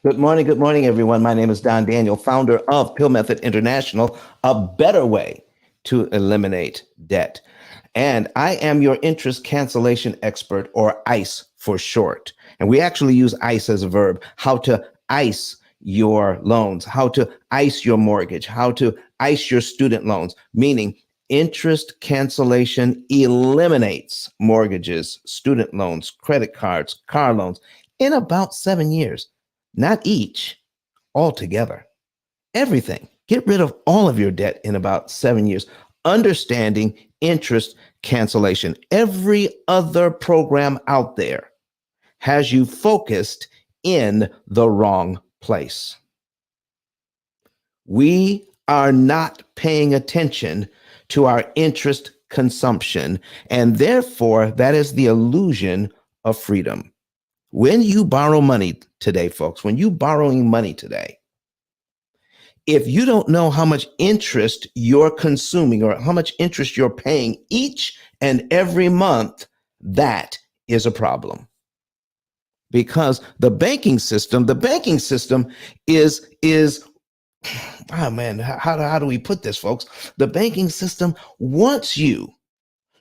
Good morning, everyone. My name is Don Daniel, founder of Pill Method International, a better way to eliminate debt. And I am your interest cancellation expert, or ICE for short. And we actually use ICE as a verb, how to ICE your loans, how to ICE your mortgage, how to ICE your student loans, meaning interest cancellation eliminates mortgages, student loans, credit cards, car loans in about 7 years. Not each, altogether. Everything. Get rid of all of your debt in about 7 years. Understanding interest cancellation. Every other program out there has you focused in the wrong place. We are not paying attention to our interest consumption, and therefore that is the illusion of freedom. When you borrow money today, folks, when you borrowing money today, if you don't know how much interest you're consuming or how much interest you're paying each and every month, that is a problem. Because the banking system is oh man, how do we put this, folks? The banking system wants you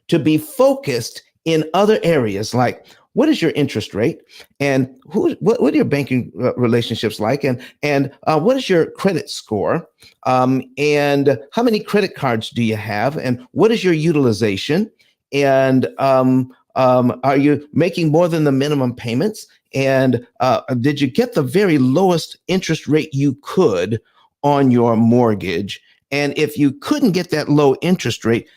to be focused in other areas like what is your interest rate and what are your banking relationships like and what is your credit score and how many credit cards do you have and what is your utilization and are you making more than the minimum payments and did you get the very lowest interest rate you could on your mortgage, and if you couldn't get that low interest rate,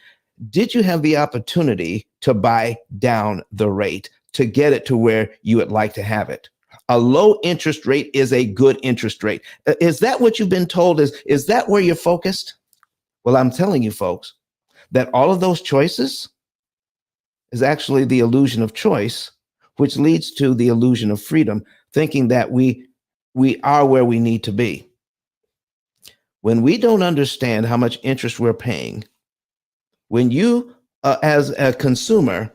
did you have the opportunity to buy down the rate to get it to where you would like to have it? A low interest rate is a good interest rate. Is that what you've been told? Is that where you're focused? Well, I'm telling you, folks, that all of those choices is actually the illusion of choice, which leads to the illusion of freedom, thinking that we are where we need to be. When we don't understand how much interest we're paying, when you, as a consumer,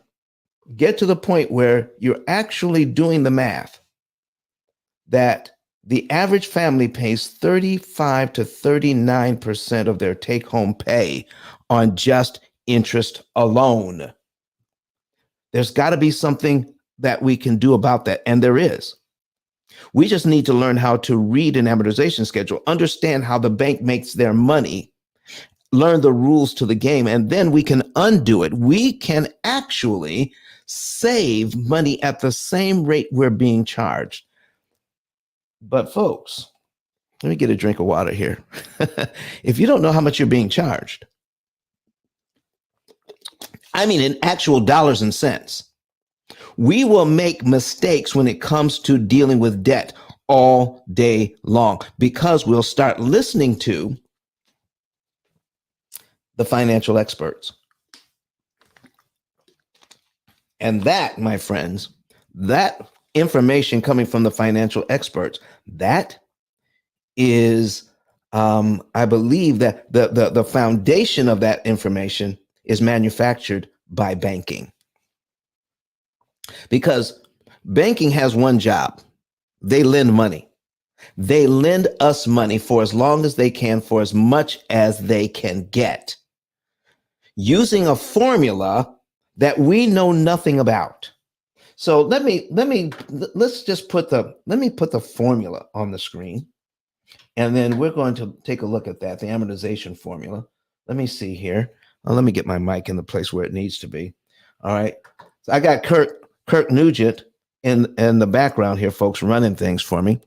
get to the point where you're actually doing the math, that the average family pays 35 to 39% of their take-home pay on just interest alone. There's got to be something that we can do about that, and there is. We just need to learn how to read an amortization schedule, understand how the bank makes their money, learn the rules to the game, and then we can undo it. We can actually save money at the same rate we're being charged. But folks, let me get a drink of water here. If you don't know how much you're being charged, I mean in actual dollars and cents, we will make mistakes when it comes to dealing with debt all day long because we'll start listening to the financial experts. And that, my friends, that information coming from the financial experts, that is, I believe that the foundation of that information is manufactured by banking. Because banking has one job. They lend money. They lend us money for as long as they can, for as much as they can get, using a formula that we know nothing about. So let me put the formula on the screen, and then we're going to take a look at that, the amortization formula. Let me see here. Let me get my mic in the place where it needs to be. All right. So I got Kirk Nugent in the background here, folks, running things for me.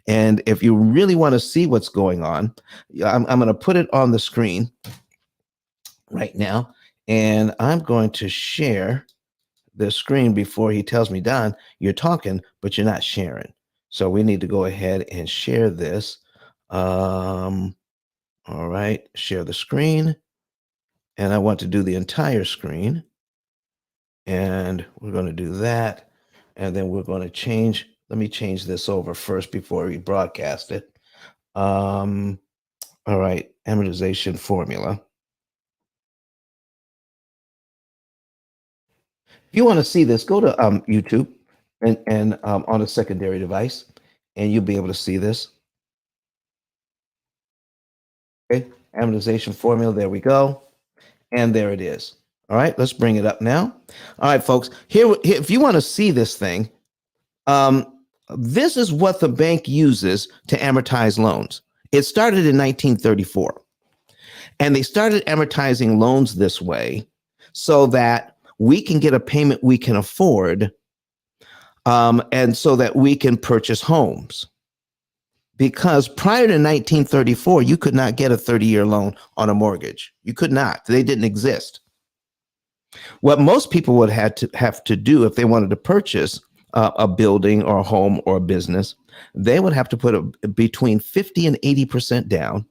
And if you really want to see what's going on, I'm going to put it on the screen right now. And I'm going to share the screen before he tells me, Don, you're talking, but you're not sharing. So we need to go ahead and share this. All right, share the screen. And I want to do the entire screen. And we're going to do that. And then we're going to change. Let me change this over first before we broadcast it. All right, amortization formula. If you want to see this, go to YouTube and on a secondary device, and you'll be able to see this. Okay, amortization formula. There we go. And there it is. All right, let's bring it up now. All right, folks, here if you want to see this thing, this is what the bank uses to amortize loans. It started in 1934, and they started amortizing loans this way so that we can get a payment we can afford, and so that we can purchase homes. Because prior to 1934, you could not get a 30-year loan on a mortgage. You could not. They didn't exist. What most people would have to do if they wanted to purchase a building or a home or a business, they would have to put between 50 and 80% down.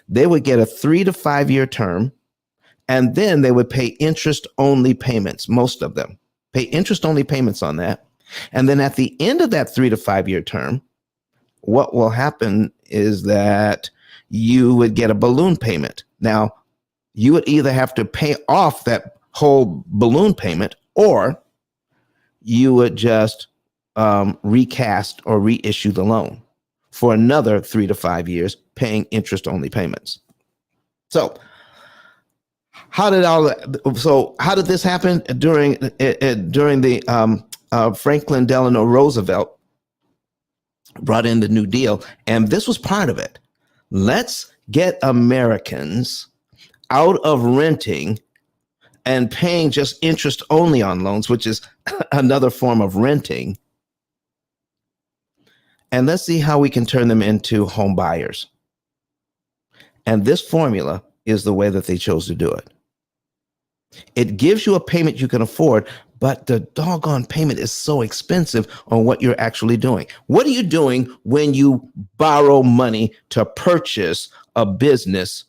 They would get a 3 to 5 year term, and then they would pay interest only payments. Most of them pay interest only payments on that. And then at the end of that 3 to 5 year term, what will happen is that you would get a balloon payment. Now, you would either have to pay off that whole balloon payment, or you would just recast or reissue the loan for another 3 to 5 years, paying interest only payments. So how did this happen during the Franklin Delano Roosevelt brought in the New Deal? And this was part of it. Let's get Americans out of renting and paying just interest only on loans, which is another form of renting. And let's see how we can turn them into home buyers. And this formula is the way that they chose to do it. It gives you a payment you can afford, but the doggone payment is so expensive on what you're actually doing. What are you doing when you borrow money to purchase a business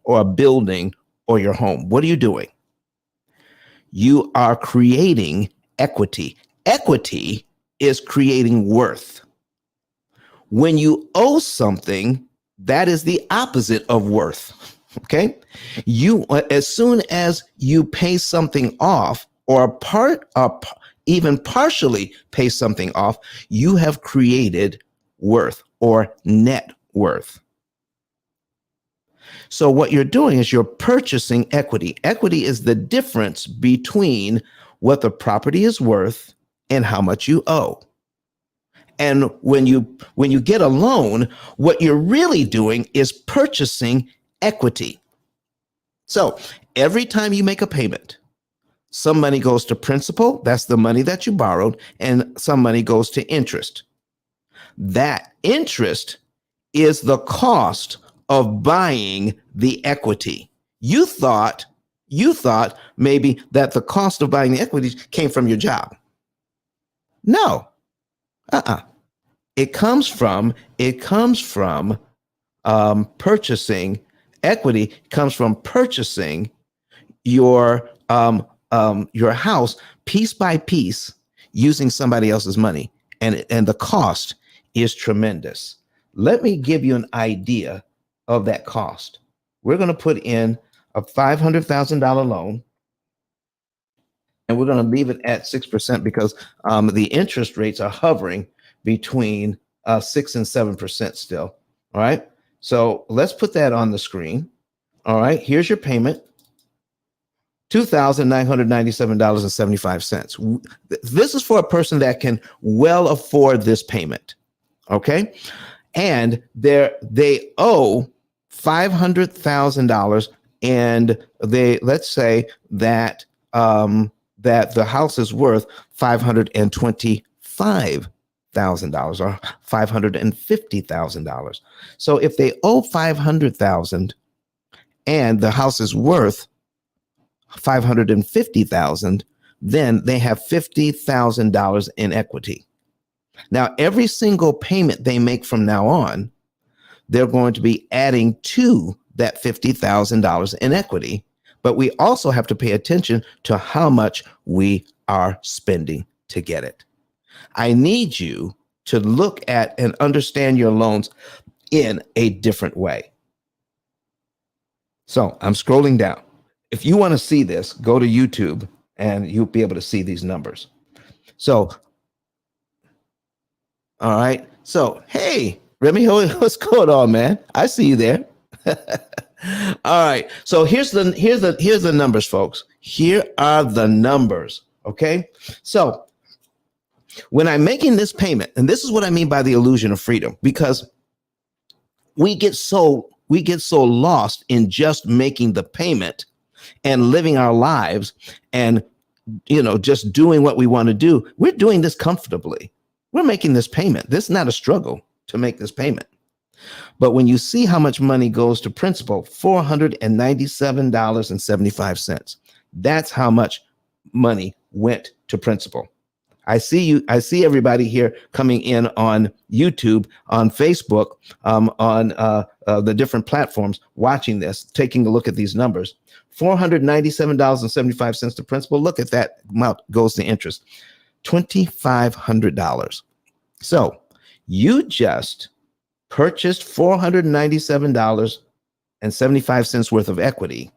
or a building or your home? What are you doing? You are creating equity. Equity is creating worth. When you owe something, that is the opposite of worth. Okay? As soon as you pay something off, or even partially pay something off, you have created worth or net worth. So what you're doing is you're purchasing equity. Equity is the difference between what the property is worth and how much you owe. And when you get a loan, what you're really doing is purchasing equity. So every time you make a payment, some money goes to principal, that's the money that you borrowed, and some money goes to interest. That interest is the cost of buying the equity. You thought maybe that the cost of buying the equity came from your job. No. It comes from purchasing equity. Comes from purchasing your house piece by piece using somebody else's money, and the cost is tremendous. Let me give you an idea of that cost. We're going to put in a $500,000 loan, and we're going to leave it at 6% because the interest rates are hovering between 6 and 7% still. All right. So let's put that on the screen. All right. Here's your payment. $2,997.75. This is for a person that can well afford this payment. Okay. And they owe $500,000, and let's say that that the house is worth $525,000 or $550,000. So if they owe $500,000 and the house is worth $550,000, then they have $50,000 in equity. Now, every single payment they make from now on, they're going to be adding to that $50,000 in equity. But we also have to pay attention to how much we are spending to get it. I need you to look at and understand your loans in a different way. So I'm scrolling down. If you want to see this, go to YouTube and you'll be able to see these numbers. So, all right. So, hey, Remy, what's going on, man? I see you there. All right. So here's the numbers, folks. Here are the numbers. Okay. So when I'm making this payment, and this is what I mean by the illusion of freedom, because we get so lost in just making the payment and living our lives and just doing what we want to do. We're doing this comfortably. We're making this payment. This is not a struggle to make this payment. But when you see how much money goes to principal, $497.75. That's how much money went to principal. I see you. I see everybody here coming in on YouTube, on Facebook, on the different platforms, watching this, taking a look at these numbers. $497.75 to principal. Look at that amount goes to interest. $2,500. So you just purchased $497.75 worth of equity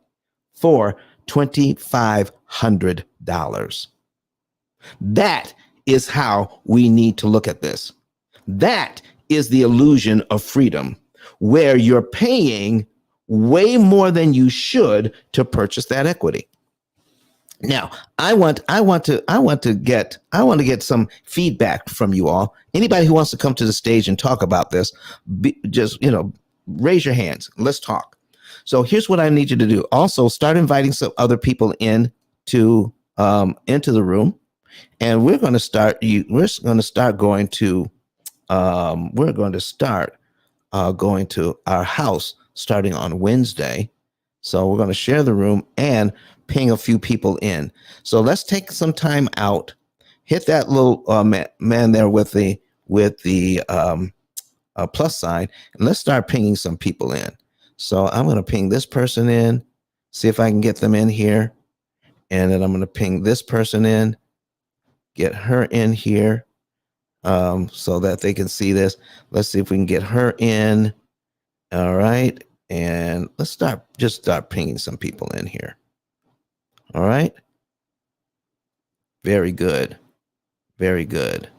for $2,500. That is how we need to look at this. That is the illusion of freedom, where you're paying way more than you should to purchase that equity. Now, I want to get some feedback from you all. Anybody who wants to come to the stage and talk about this, just raise your hands. Let's talk. So here's what I need you to do. Also, start inviting some other people in to into the room, and we're going to start. We're going to start going to our house starting on Wednesday. So we're going to share the room and ping a few people in. So let's take some time out. Hit that little man there with the plus sign, and let's start pinging some people in. So I'm going to ping this person in, see if I can get them in here, and then I'm going to ping this person in, get her in here, so that they can see this. Let's see if we can get her in. All right. And let's start pinging some people in here. All right. Very good. Very good.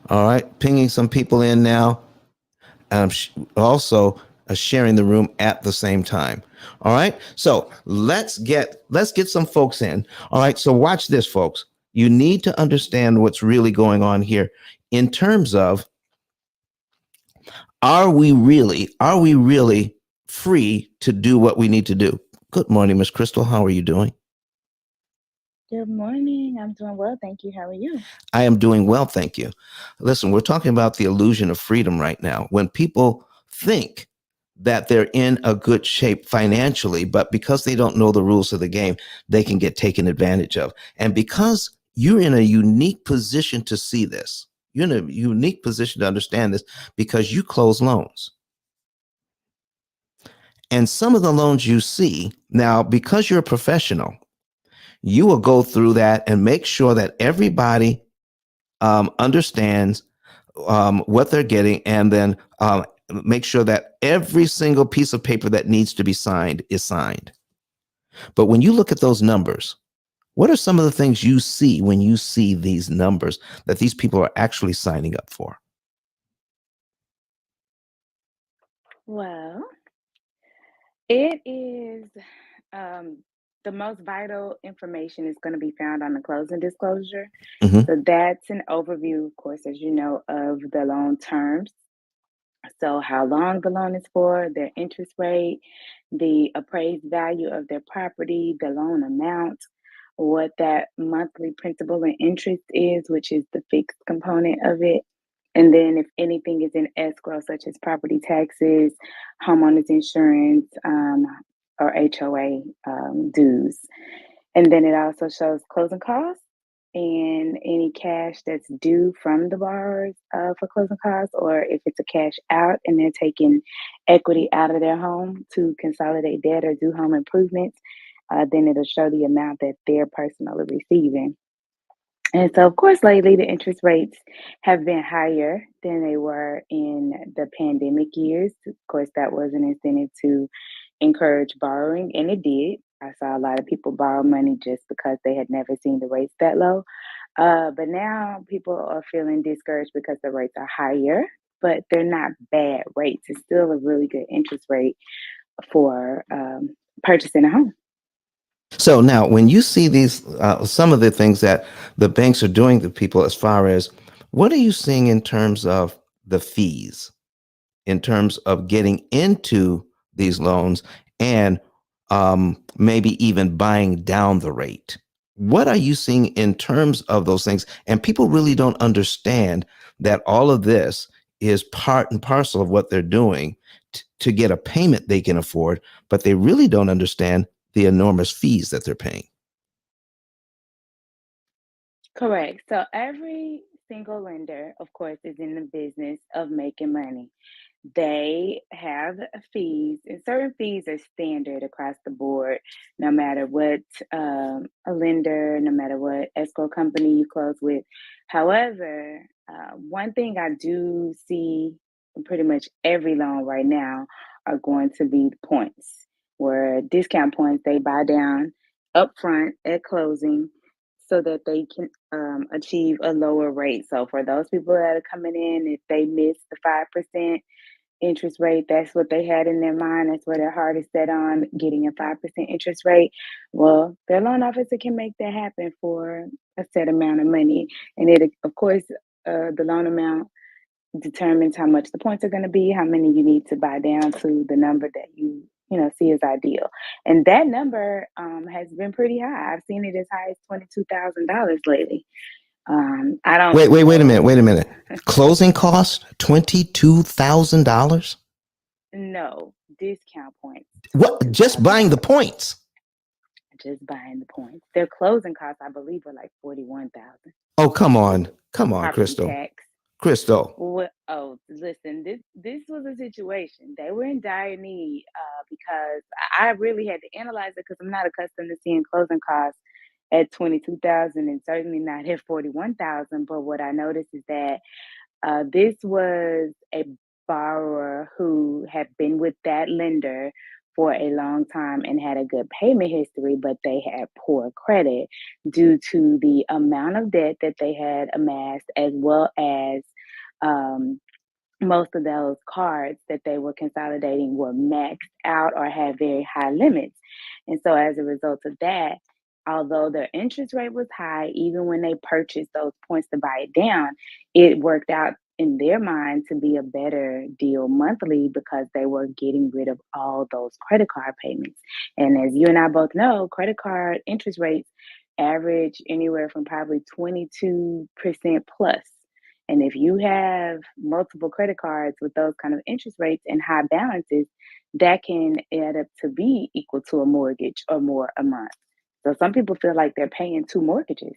All right. Pinging some people in now. Also sharing the room at the same time. All right. So let's get some folks in. All right. So watch this, folks. You need to understand what's really going on here in terms of, are we really free to do what we need to do? Good morning, Miss Crystal. How are you doing? Good morning. I'm doing well, thank you. How are you? I am doing well, thank you. Listen, we're talking about the illusion of freedom right now. When people think that they're in a good shape financially, but because they don't know the rules of the game, they can get taken advantage of. And because you're in a unique position to see this, you're in a unique position to understand this because you close loans. And some of the loans you see now, because you're a professional, you will go through that and make sure that everybody understands what they're getting, and then make sure that every single piece of paper that needs to be signed is signed. But when you look at those numbers, what are some of the things you see when you see these numbers that these people are actually signing up for? Well, it is um, the most vital information is going to be found on the closing disclosure. Mm-hmm. So that's an overview, of course, as you know, of the loan terms. So, how long the loan is for, their interest rate, the appraised value of their property, the loan amount, what that monthly principal and interest is, which is the fixed component of it. And then, if anything is in escrow, such as property taxes, homeowners insurance, or HOA dues. And then it also shows closing costs and any cash that's due from the borrowers for closing costs, or if it's a cash out and they're taking equity out of their home to consolidate debt or do home improvements, then it'll show the amount that they're personally receiving. And so, of course, lately the interest rates have been higher than they were in the pandemic years. Of course, that was an incentive to encourage borrowing, and it did. I saw a lot of people borrow money just because they had never seen the rates that low. But now people are feeling discouraged because the rates are higher, but they're not bad rates. It's still a really good interest rate for purchasing a home. So now, when you see these, some of the things that the banks are doing to people, as far as what are you seeing in terms of the fees, in terms of getting into these loans, and maybe even buying down the rate? What are you seeing in terms of those things? And people really don't understand that all of this is part and parcel of what they're doing to get a payment they can afford, but they really don't understand the enormous fees that they're paying. Correct. So every single lender, of course, is in the business of making money. They have fees, and certain fees are standard across the board, no matter what a lender, no matter what escrow company you close with. However, one thing I do see in pretty much every loan right now are going to be the points, where discount points they buy down upfront at closing so that they can achieve a lower rate. So for those people that are coming in, if they miss the 5% interest rate, that's what they had in their mind. That's where their heart is set on getting a 5% interest rate. Well, their loan officer can make that happen for a set amount of money. And it, of course, the loan amount determines how much the points are going to be, how many you need to buy down to the number that you see as ideal. And that number has been pretty high. I've seen it as high as $22,000 lately. I don't Wait a minute, know. wait a minute. Closing cost $22,000. No discount points. What? Just buying the $22,000 points? just buying the points. Their closing costs, I believe, were like 41,000. Oh, come on, Property Crystal, tax. Crystal. Well, oh, listen, this was a situation. They were in dire need because I really had to analyze it because I'm not accustomed to seeing closing costs at 22,000 and certainly not at 41,000. But what I noticed is that this was a borrower who had been with that lender for a long time and had a good payment history, but they had poor credit due to the amount of debt that they had amassed, as well as um, most of those cards that they were consolidating were maxed out or had very high limits. And so, as a result of that, although their interest rate was high, even when they purchased those points to buy it down, it worked out in their mind to be a better deal monthly because they were getting rid of all those credit card payments. And as you and I both know, credit card interest rates average anywhere from probably 22% plus. And if you have multiple credit cards with those kind of interest rates and high balances, that can add up to be equal to a mortgage or more a month. So some people feel like they're paying two mortgages.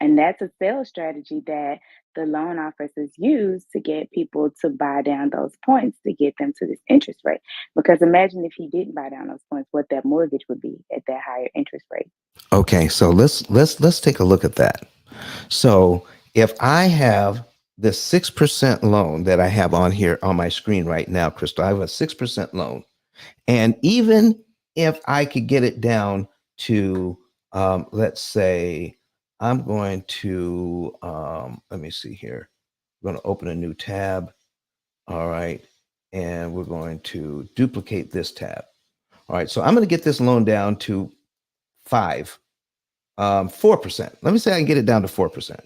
And that's a sales strategy that the loan officers use to get people to buy down those points to get them to this interest rate. Because imagine if he didn't buy down those points, what that mortgage would be at that higher interest rate. Okay, so let's take a look at that. So if I have the 6% loan that I have on here on my screen right now, Crystal, I have a 6% loan. And even if I could get it down to, let's say, I'm going to, let me see here. I'm going to open a new tab. All right. And we're going to duplicate this tab. All right. So I'm going to get this loan down to 4%. Let me say I can get it down to 4%.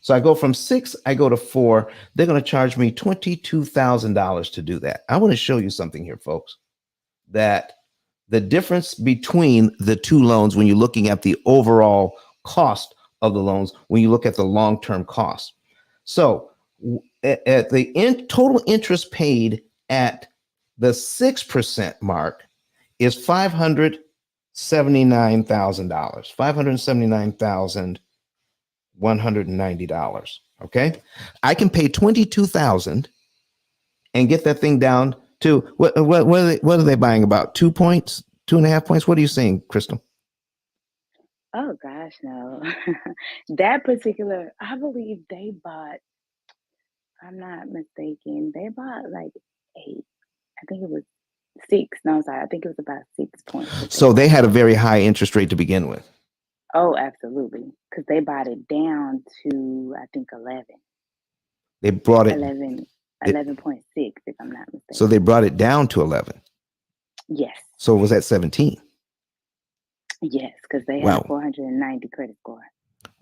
So I go from 6, I go to 4. They're going to charge me $22,000 to do that. I want to show you something here, folks, that the difference between the two loans when you're looking at the overall cost of the loans, when you look at the long-term cost. So at the total interest paid at the 6% mark is $579,000, $579,190. Okay, I can pay 22,000 and get that thing down to what are they buying, about 2 points, 2.5 points? What are you saying, Crystal? Oh gosh, no. That particular, I believe they bought, if I'm not mistaken, they bought like eight. I think it was six. No, I'm sorry. I think it was about 6 points that they So they bought had a down. very high interest rate to begin with. Oh, absolutely. Because they brought it down to, I think, They brought it, 11, they, 11.6, if I'm not so they mistaken. brought it down to 11. Yes. So it was at 17. Yes, because they had a Wow. 490 credit score.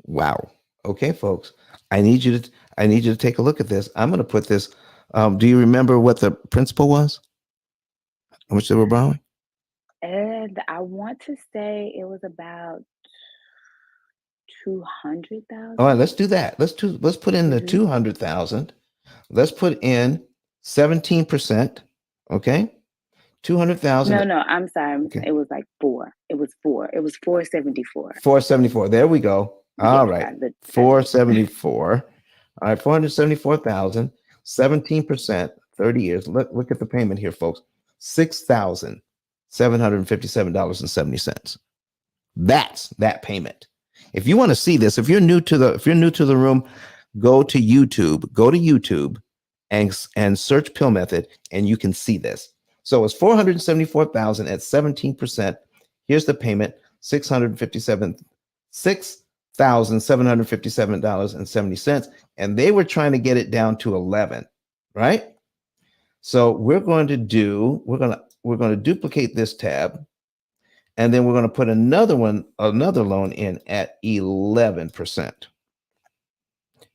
Wow. Okay, folks. I need you to I need you to take a look at this. I'm going to put this. Do you remember what the principal was? How much they were borrowing? And I want to say it was about All right, 200,000. let's do that. Let's put in the Mm-hmm. 200,000. Let's put in 17%. Okay? No, 200,000. no, I'm sorry. Okay. It was like four. It was four. It was 474. 474. There we go. All Yes, right. I looked. 474. All right, 474,000, 17%, 30 years. Look at the payment here, folks. $6,757.70. That's that payment. If you want to see this, if you're new to the room, go to YouTube and search pill method and you can see this. So it's 474,000 at 17%. Here's the payment, 6,757.70. And they were trying to get it down to 11, right? So we're going to duplicate this tab, and then we're going to put another loan in at 11%.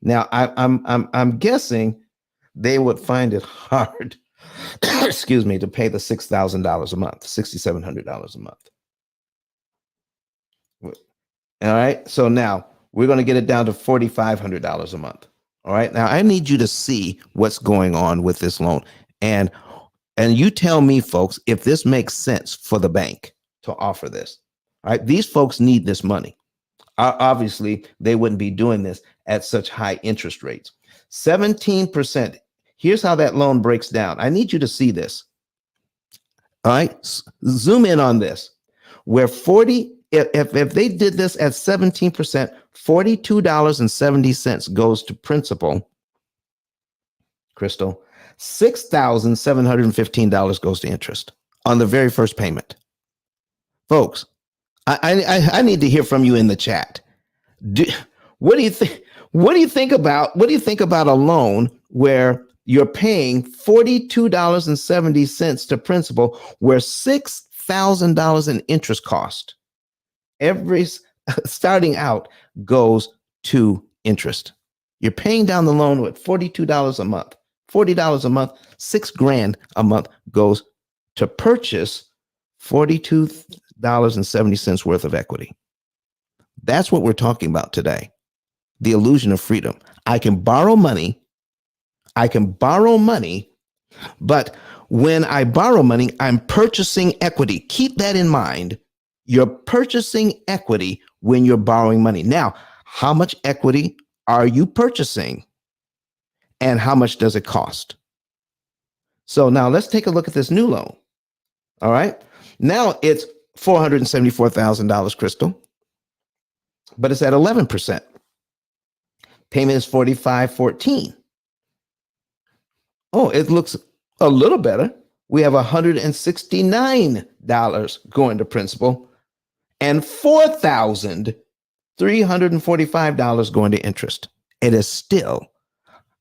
Now I'm guessing they would find it hard, excuse me, to pay the $6,000 a month, $6,700 a month. All right. So now we're going to get it down to $4,500 a month. All right. Now I need you to see what's going on with this loan, and you tell me, folks, if this makes sense for the bank to offer this. All right. These folks need this money. Obviously, they wouldn't be doing this at such high interest rates. 17%. Here's how that loan breaks down. I need you to see this. All right. Zoom in on this. Where 40, if they did this at 17%, $42.70 goes to principal, Crystal. $6,715 goes to interest on the very first payment. Folks, I need to hear from you in the chat. Do, what do you think? What do you think about a loan where you're paying $42.70 to principal, where $6,000 in interest cost every starting out goes to interest? You're paying down the loan with $42 a month, $40 a month, $6,000 a month goes to purchase $42.70 worth of equity. That's what we're talking about today. The illusion of freedom. I can borrow money. But when I borrow money, I'm purchasing equity. Keep that in mind. You're purchasing equity when you're borrowing money. Now, how much equity are you purchasing? And how much does it cost? So now let's take a look at this new loan. All right. Now it's $474,000, Crystal, but it's at 11%. Payment is $45.14. Oh, it looks a little better. We have $169 going to principal and $4,345 going to interest. It is still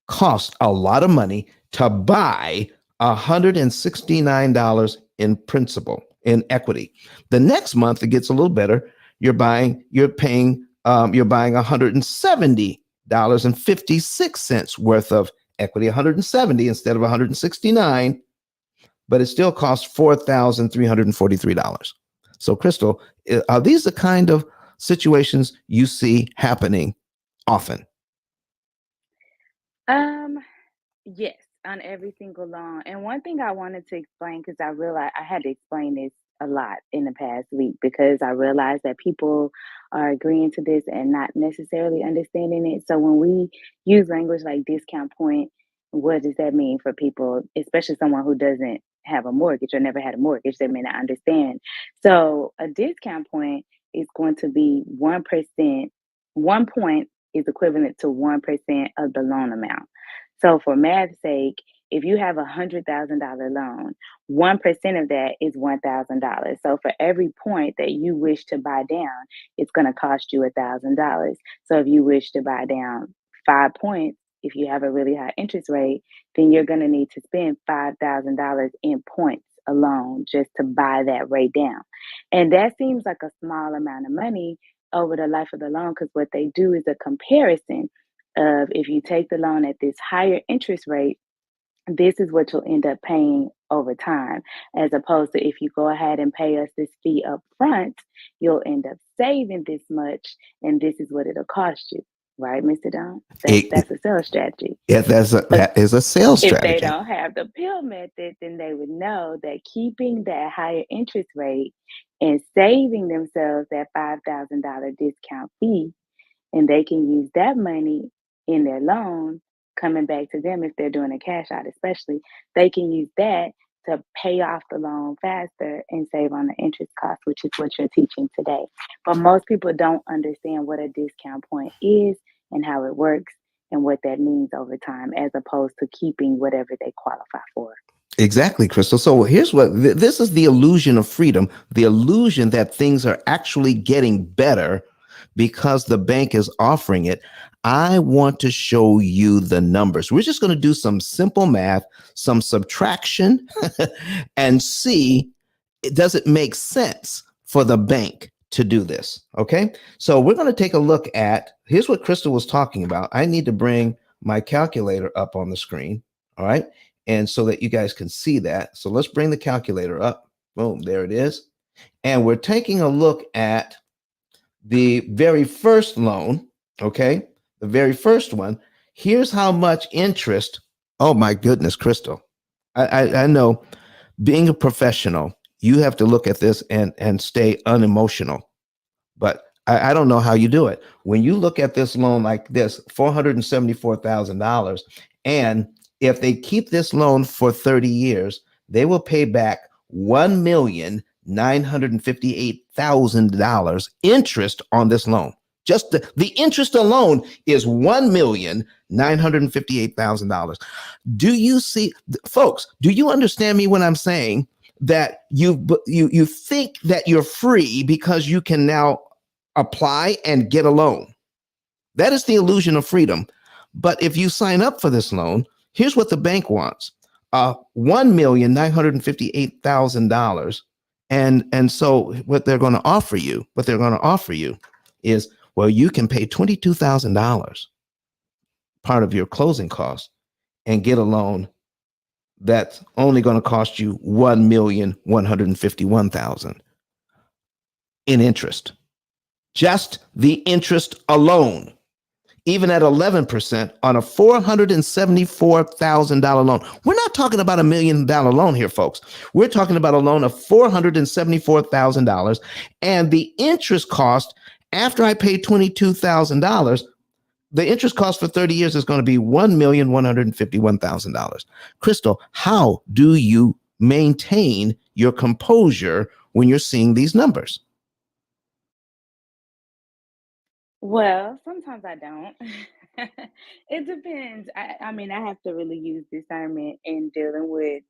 cost a lot of money to buy $169 in principal in equity. The next month it gets a little better. You're buying $170.56 worth of equity, 170 instead of 169, but it still costs $4,343. So, Crystal, are these the kind of situations you see happening often? Um, yes, on every single loan. And one thing I wanted to explain, because I realized I had to explain this a lot in the past week, because I realized that people are agreeing to this and not necessarily understanding it. So when we use language like discount point, what does that mean for people, especially someone who doesn't have a mortgage or never had a mortgage? They may not understand. So a discount point is going to be 1%. 1 point is equivalent to 1% of the loan amount. So for math's sake, if you have $100,000 loan, 1% of that is $1,000. So for every point that you wish to buy down, it's going to cost you $1,000. So if you wish to buy down 5 points, if you have a really high interest rate, then you're going to need to spend $5,000 in points alone just to buy that rate down. And that seems like a small amount of money over the life of the loan, because what they do is a comparison of, if you take the loan at this higher interest rate, this is what you'll end up paying over time, as opposed to, if you go ahead and pay us this fee up front, you'll end up saving this much, and this is what it'll cost you. Right, Mr. Don? That's a sales strategy. Yeah, But that is a sales if they strategy. don't have the P.I.L.L method, then they would know that keeping that higher interest rate and saving themselves that $5,000 discount fee, and they can use that money in their loan coming back to them. If they're doing a cash out, especially, they can use that to pay off the loan faster and save on the interest cost, which is what you're teaching today. But most people don't understand what a discount point is and how it works and what that means over time, as opposed to keeping whatever they qualify for. Exactly, Crystal. So here's what this is: the illusion of freedom, the illusion that things are actually getting better because the bank is offering it. I want to show you the numbers. We're just going to do some simple math, some subtraction, and see, does it make sense for the bank to do this? Okay. So we're going to take a look at, here's what Crystal was talking about. I need to bring my calculator up on the screen. All right. And so that you guys can see that. So let's bring the calculator up. Boom, there it is. And we're taking a look at the very first loan. Okay. The very first one. Here's how much interest. Oh my goodness, Crystal. I know, being a professional, you have to look at this and stay unemotional. But I don't know how you do it. When you look at this loan like this, $474,000, and if they keep this loan for 30 years, they will pay back $1,958,000 interest on this loan. Just the interest alone is $1,958,000. Do you see, folks? Do you understand me when I'm saying that you think that you're free because you can now apply and get a loan? That is the illusion of freedom. But if you sign up for this loan, here's what the bank wants: $1,958,000. And so what they're going to offer you is, well, you can pay $22,000, part of your closing costs, and get a loan that's only going to cost you $1,151,000 in interest. Just the interest alone, even at 11% on a $474,000 loan. We're not talking about $1 million loan here, folks. We're talking about a loan of $474,000. And the interest cost, after I pay $22,000, the interest cost for 30 years is going to be $1,151,000. Crystal, how do you maintain your composure when you're seeing these numbers? Well, sometimes I don't. It depends. I mean, I have to really use discernment in dealing with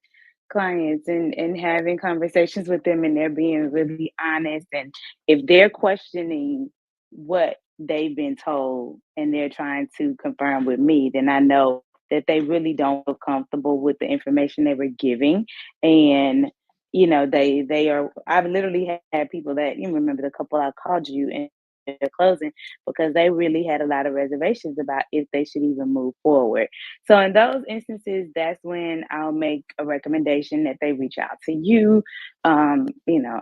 clients and having conversations with them, and they're being really honest. And if they're questioning what they've been told and they're trying to confirm with me, then I know that they really don't feel comfortable with the information they were giving. And they are. I've literally had people that, you remember the couple I called you and they're closing, because they really had a lot of reservations about if they should even move forward. So in those instances, that's when I'll make a recommendation that they reach out to you. I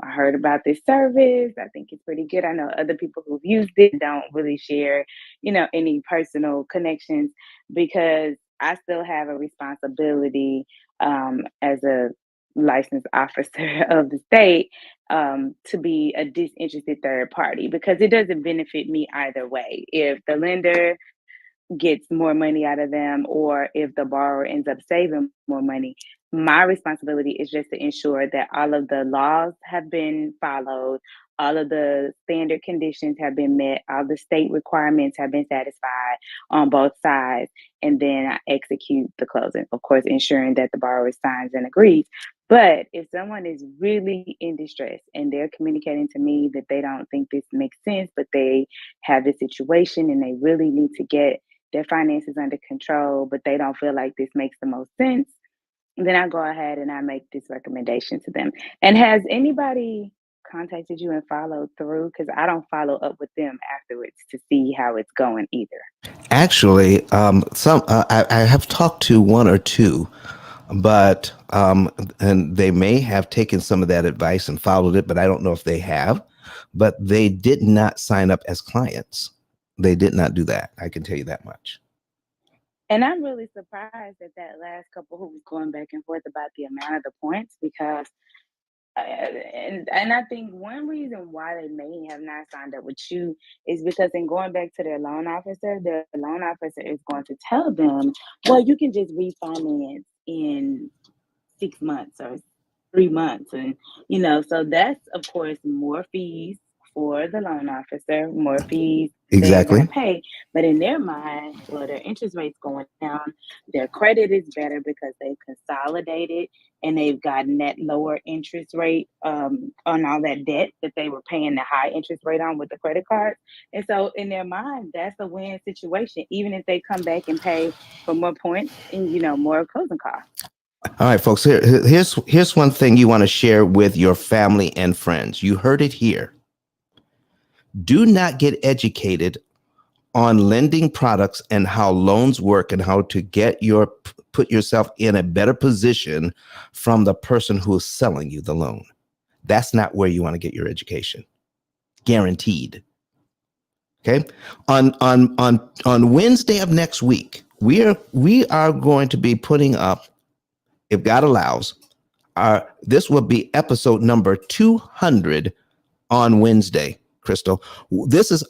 heard about this service. I think it's pretty good. I know other people who've used it don't really share, any personal connections, because I still have a responsibility as a licensed officer of the state, to be a disinterested third party, because it doesn't benefit me either way. If the lender gets more money out of them, or if the borrower ends up saving more money, My responsibility is just to ensure that all of the laws have been followed, all of the standard conditions have been met, all the state requirements have been satisfied on both sides, and then I execute the closing. Of course, ensuring that the borrower signs and agrees. But if someone is really in distress and they're communicating to me that they don't think this makes sense, but they have this situation and they really need to get their finances under control, but they don't feel like this makes the most sense, then I go ahead and I make this recommendation to them. And has anybody contacted you and followed through? Because I don't follow up with them afterwards to see how it's going either. Actually, I have talked to one or two, but and they may have taken some of that advice and followed it, but I don't know if they have. But they did not sign up as clients. They did not do that. I can tell you that much. And I'm really surprised at that last couple who was going back and forth about the amount of the points because and I think one reason why they may have not signed up with you is because in going back to their loan officer is going to tell them, well, you can just refinance in 6 months or 3 months. And, so that's, of course, more fees for the loan officer, more fees they're going to Exactly. pay. But in their mind, well, their interest rate's going down. Their credit is better because they've consolidated and they've gotten that lower interest rate on all that debt that they were paying the high interest rate on with the credit card. And so in their mind, that's a win situation, even if they come back and pay for more points and, more closing costs. All right, folks. Here's one thing you want to share with your family and friends. You heard it here. Do not get educated on lending products and how loans work and how to put yourself in a better position from the person who is selling you the loan. That's not where you want to get your education. Guaranteed. Okay. On Wednesday of next week, we are going to be putting up, if God allows, this will be episode number 200 on Wednesday. Crystal, this is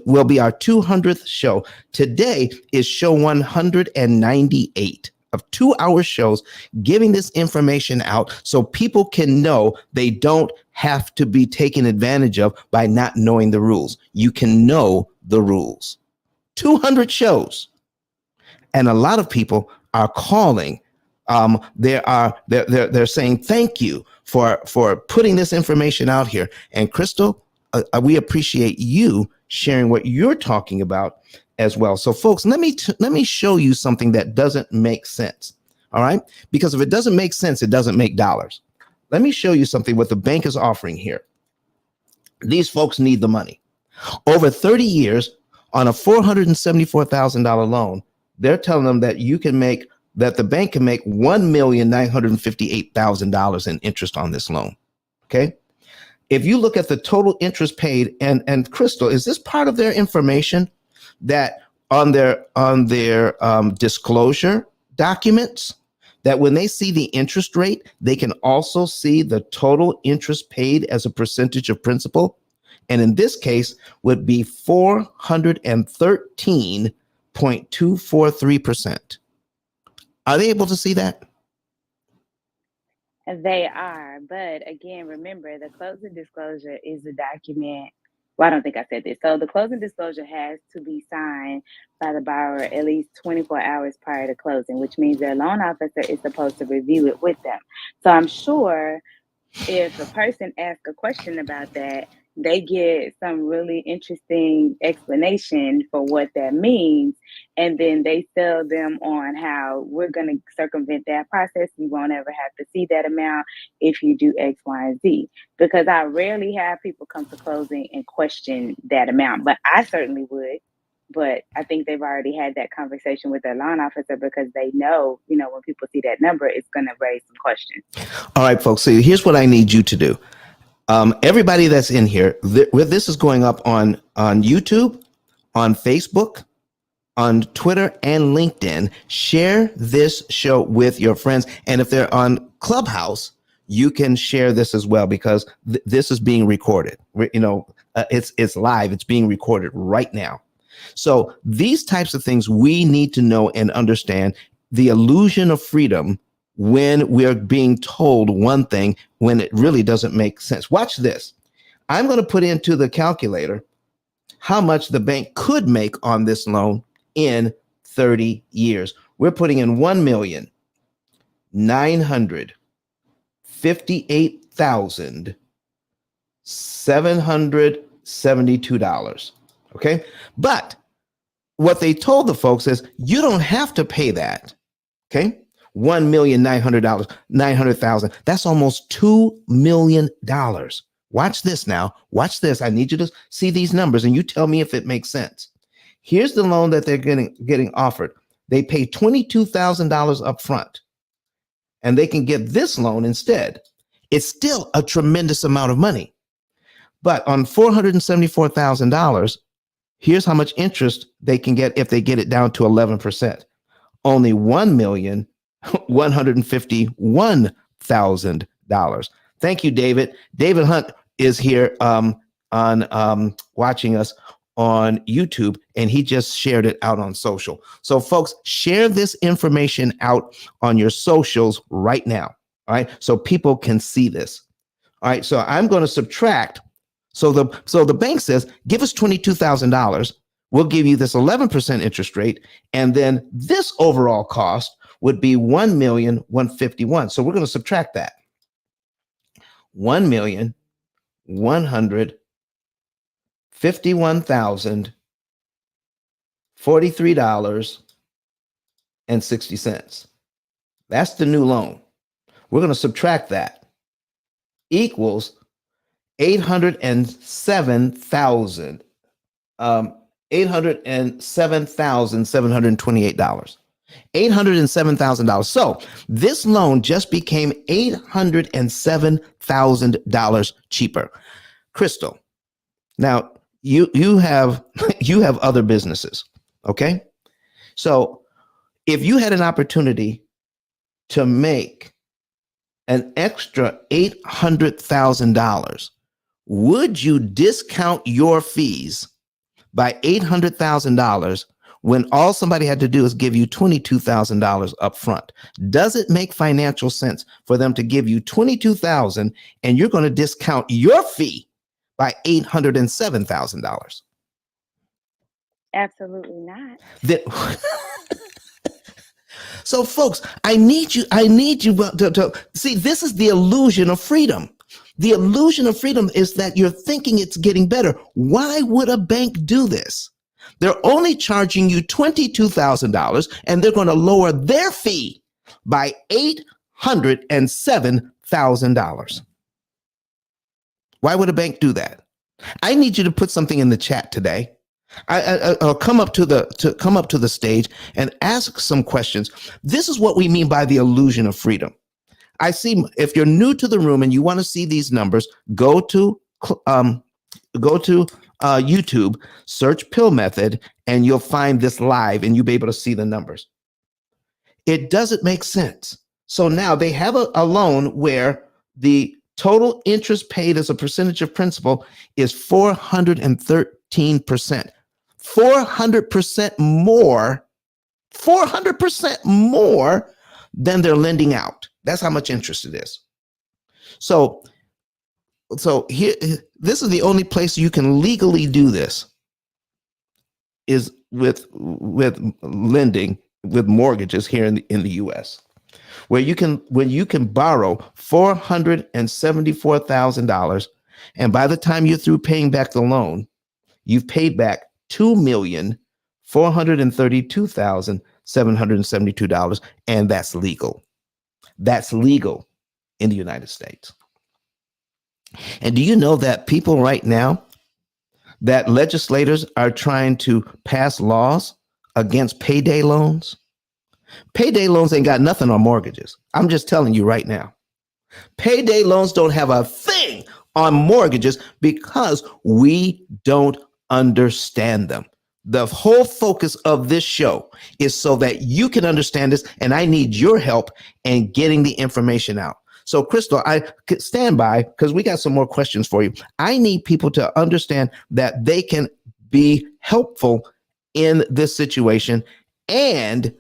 will be our 200th show. Today is show 198 of 2-hour shows, giving this information out so people can know they don't have to be taken advantage of by not knowing the rules. You can know the rules. 200 shows. And a lot of people are calling. They're saying thank you for putting this information out here. And Crystal, we appreciate you sharing what you're talking about as well. So, folks, let me show you something that doesn't make sense. All right, because if it doesn't make sense, it doesn't make dollars. Let me show you something what the bank is offering here. These folks need the money. Over 30 years on a $474,000 loan, they're telling them that the bank can make $1,958,000 in interest on this loan. Okay. If you look at the total interest paid, and Crystal, is this part of their information that on their disclosure documents, that when they see the interest rate, they can also see the total interest paid as a percentage of principal? And in this case would be 413.243%. Are they able to see that? They are, but again, remember the closing disclosure is a document. Well, I don't think I said this. So the closing disclosure has to be signed by the borrower at least 24 hours prior to closing, which means their loan officer is supposed to review it with them. So I'm sure if a person asks a question about that, they get some really interesting explanation for what that means. And then they sell them on how we're going to circumvent that process. You won't ever have to see that amount if you do X, Y, and Z. Because I rarely have people come to closing and question that amount, but I certainly would. But I think they've already had that conversation with their loan officer because they know, when people see that number, it's going to raise some questions. All right, folks. So here's what I need you to do. Everybody that's in here, this is going up on YouTube, on Facebook, on Twitter, and LinkedIn. Share this show with your friends. And if they're on Clubhouse, you can share this as well, because this is being recorded. It's live. It's being recorded right now. So these types of things we need to know and understand. The illusion of freedom when we're being told one thing when it really doesn't make sense. Watch this. I'm going to put into the calculator how much the bank could make on this loan in 30 years. We're putting in $1,958,772. Okay. But what they told the folks is you don't have to pay that. Okay. $1,900,000. That's almost $2 million. Watch this now. Watch this. I need you to see these numbers and you tell me if it makes sense. Here's the loan that they're getting offered. They pay $22,000 up front and they can get this loan instead. It's still a tremendous amount of money. But on $474,000, here's how much interest they can get if they get it down to 11%. Only $1,151,000. Thank you, David. David Hunt is here on watching us on YouTube, and he just shared it out on social. So, folks, share this information out on your socials right now. All right, so people can see this. All right, so I'm going to subtract. So the bank says, give us $22,000. We'll give you this 11% interest rate, and then this overall cost would be $1,151,000. So we're going to subtract that. $1,151,043.60. That's the new loan. We're going to subtract that. Equals $807,728. $807,000. So this loan just became $807,000 cheaper. Crystal, now you have other businesses, okay? So if you had an opportunity to make an extra $800,000, would you discount your fees by $800,000 when all somebody had to do is give you $22,000 up front? Does it make financial sense for them to give you $22,000 and you're going to discount your fee by $807,000? Absolutely not. So, folks, I need you to see, this is the illusion of freedom. The illusion of freedom is that you're thinking it's getting better. Why would a bank do this? They're only charging you $22,000 and they're going to lower their fee by $807,000. Why would a bank do that? I need you to put something in the chat today. I'll come up to the stage and ask some questions. This is what we mean by the illusion of freedom. I see, if you're new to the room and you want to see these numbers, go to YouTube, search P.I.L.L method, and you'll find this live and you'll be able to see the numbers. It doesn't make sense. So now they have a loan where the total interest paid as a percentage of principal is 413%. 400% more than they're lending out. That's how much interest it is. So here, this is the only place you can legally do this, is with lending, with mortgages here in the US, where you can borrow $474,000, and by the time you're through paying back the loan, you've paid back $2,432,772, and that's legal. That's legal in the United States. And do you know that people right now, that legislators are trying to pass laws against payday loans? Payday loans ain't got nothing on mortgages. I'm just telling you right now. Payday loans don't have a thing on mortgages because we don't understand them. The whole focus of this show is so that you can understand this, and I need your help in getting the information out. So, Crystal, I could stand by because we got some more questions for you. I need people to understand that they can be helpful in this situation, and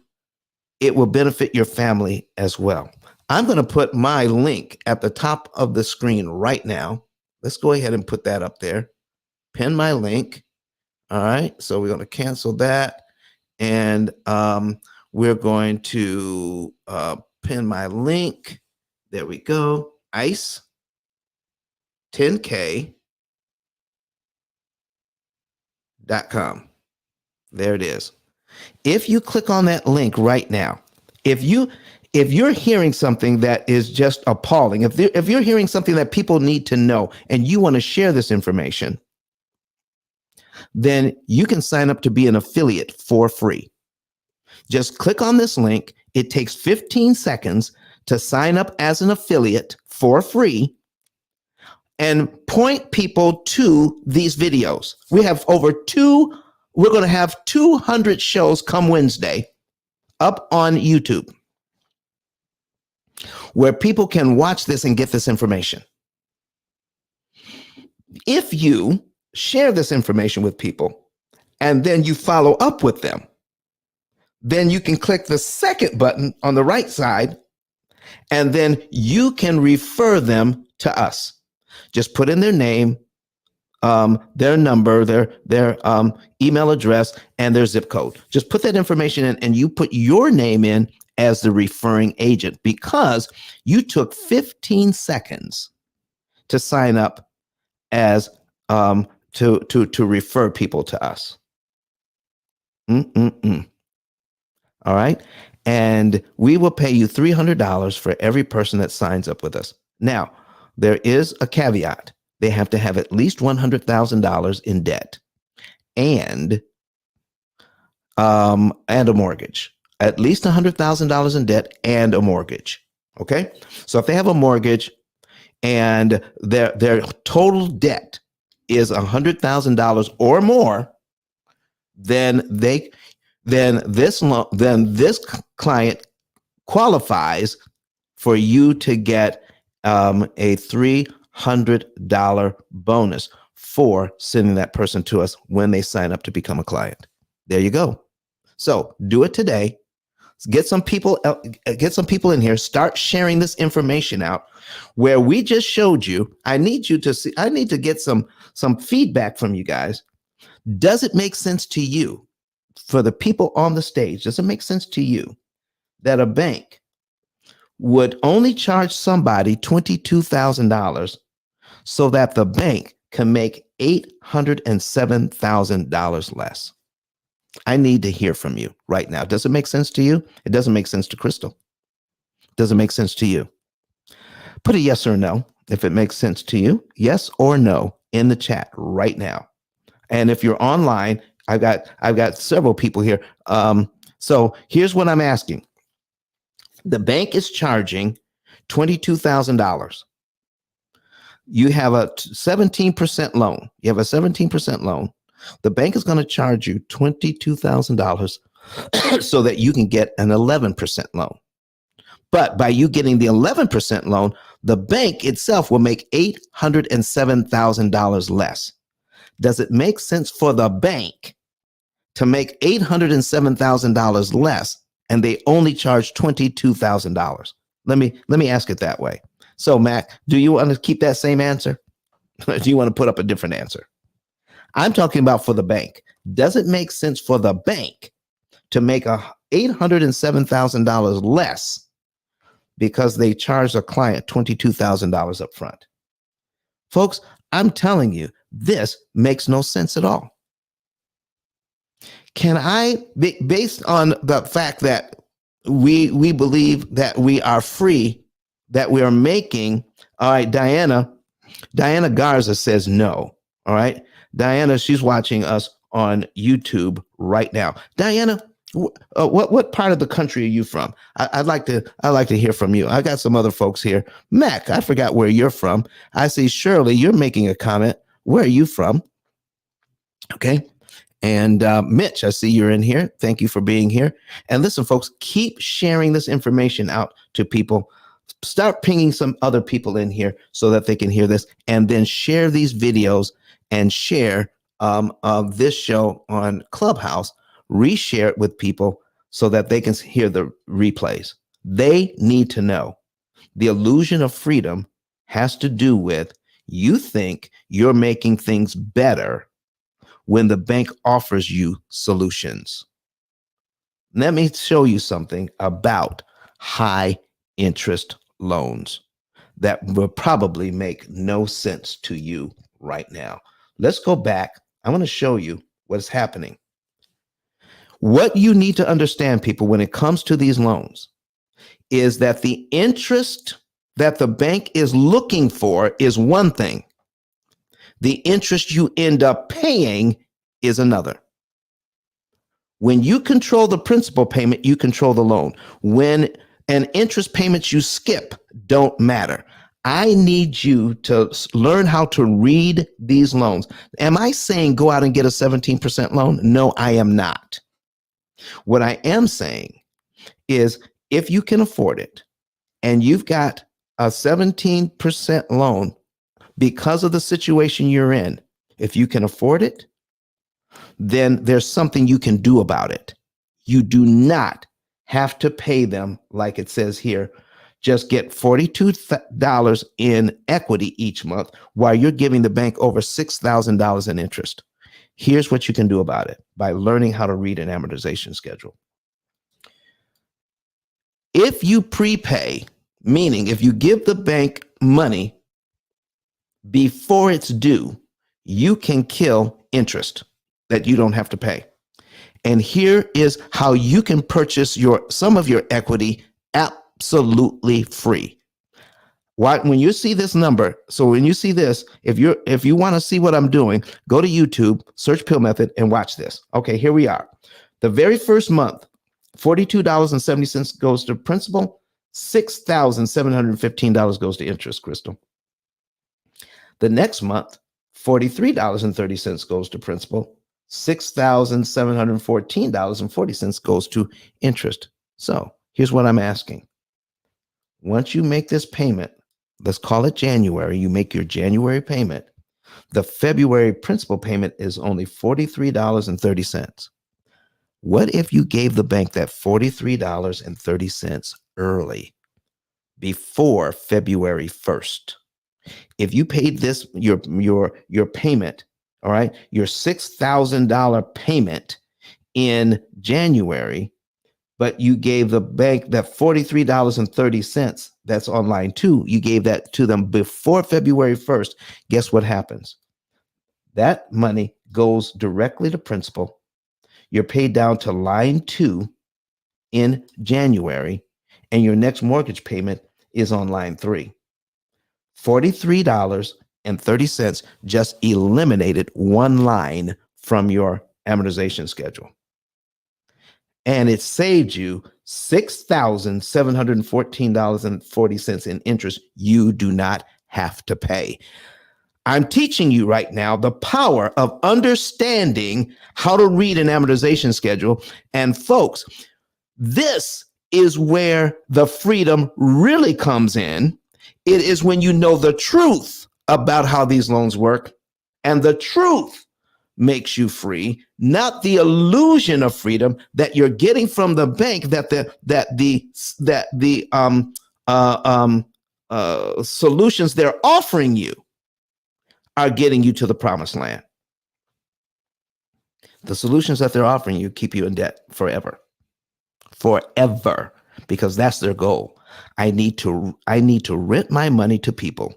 it will benefit your family as well. I'm going to put my link at the top of the screen right now. Let's go ahead and put that up there. Pin my link. All right. So we're going to cancel that. And we're going to pin my link. There we go. ICE 10K.com. There it is. If you click on that link right now, if you're hearing something that is just appalling, if you're hearing something that people need to know and you want to share this information, then you can sign up to be an affiliate for free. Just click on this link. It takes 15 seconds to sign up as an affiliate for free and point people to these videos. We're going to have 200 shows come Wednesday up on YouTube where people can watch this and get this information. If you share this information with people and then you follow up with them, then you can click the second button on the right side and then you can refer them to us. Just put in their name, their number, their email address, and their zip code. Just put that information in and you put your name in as the referring agent because you took 15 seconds to sign up as to refer people to us. All right. And we will pay you $300 for every person that signs up with us. Now, there is a caveat. They have to have at least $100,000 in debt and a mortgage. At least $100,000 in debt and a mortgage. Okay? So if they have a mortgage and their total debt is $100,000 or more, then this client qualifies for you to get a $300 bonus for sending that person to us when they sign up to become a client. There you go. So do it today. Get some people in here. Start sharing this information out where we just showed you. I need to get some feedback from you guys. Does it make sense to you, for the people on the stage, does it make sense to you that a bank would only charge somebody $22,000 so that the bank can make $807,000 less? I need to hear from you right now. Does it make sense to you? It doesn't make sense to Crystal. Does it make sense to you? Put a yes or no if it makes sense to you. Yes or no in the chat right now. And if you're online, I've got several people here. So here's what I'm asking. The bank is charging $22,000. You have a 17% loan. You have a 17% loan. The bank is going to charge you $22,000 so that you can get an 11% loan. But by you getting the 11% loan, the bank itself will make $807,000 less. Does it make sense for the bank to make $807,000 less and they only charge $22,000? Let me ask it that way. So, Mac, do you want to keep that same answer? Or do you want to put up a different answer? I'm talking about for the bank. Does it make sense for the bank to make $807,000 less because they charge a client $22,000 up front? Folks, I'm telling you, this makes no sense at all. Can I, based on the fact that we believe that we are free, that we are making, all right, Diana Garza says no. All right. Diana, she's watching us on YouTube right now. Diana, what part of the country are you from? I'd like to hear from you. I got some other folks here. Mac, I forgot where you're from. I see Shirley, you're making a comment. Where are you from? Okay. And Mitch, I see you're in here. Thank you for being here. And listen, folks, keep sharing this information out to people. Start pinging some other people in here so that they can hear this, and then share these videos and share this show on Clubhouse. Reshare it with people so that they can hear the replays. They need to know. The illusion of freedom has to do with you think you're making things better when the bank offers you solutions. Let me show you something about high interest loans that will probably make no sense to you right now. Let's go back. I want to show you what's happening. What you need to understand, people, when it comes to these loans is that the interest that the bank is looking for is one thing. The interest you end up paying is another. When you control the principal payment, you control the loan. When an interest payments you skip don't matter. I need you to learn how to read these loans. Am I saying go out and get a 17% loan? No, I am not. What I am saying is if you can afford it and you've got a 17% loan because of the situation you're in, if you can afford it, then there's something you can do about it. You do not have to pay them, like it says here, just get $42 in equity each month while you're giving the bank over $6,000 in interest. Here's what you can do about it by learning how to read an amortization schedule. If you prepay, meaning if you give the bank money before it's due, you can kill interest that you don't have to pay. And here is how you can purchase some of your equity absolutely free. When you see this number, so when you see this, if you want to see what I'm doing, go to YouTube, search P.I.L.L method, and watch this. Okay, here we are. The very first month, $42.70 goes to principal, $6,715 goes to interest, Crystal. The next month, $43.30 goes to principal, $6,714.40 goes to interest. So here's what I'm asking. Once you make this payment, let's call it January, you make your January payment, the February principal payment is only $43.30. What if you gave the bank that $43.30 early before February 1st? If you paid this, your payment, all right, your $6,000 payment in January, but you gave the bank that $43.30, that's on line 2, you gave that to them before February 1st, guess what happens? That money goes directly to principal. You're paid down to line 2 in January, and your next mortgage payment is on line 3. $43.30 just eliminated one line from your amortization schedule. And it saved you $6,714.40 in interest you do not have to pay. I'm teaching you right now the power of understanding how to read an amortization schedule. And folks, this is where the freedom really comes in. It is when you know the truth about how these loans work, and the truth makes you free, not the illusion of freedom that you're getting from the bank that the solutions they're offering you are getting you to the promised land. The solutions that they're offering you keep you in debt forever, because that's their goal. I need to rent my money to people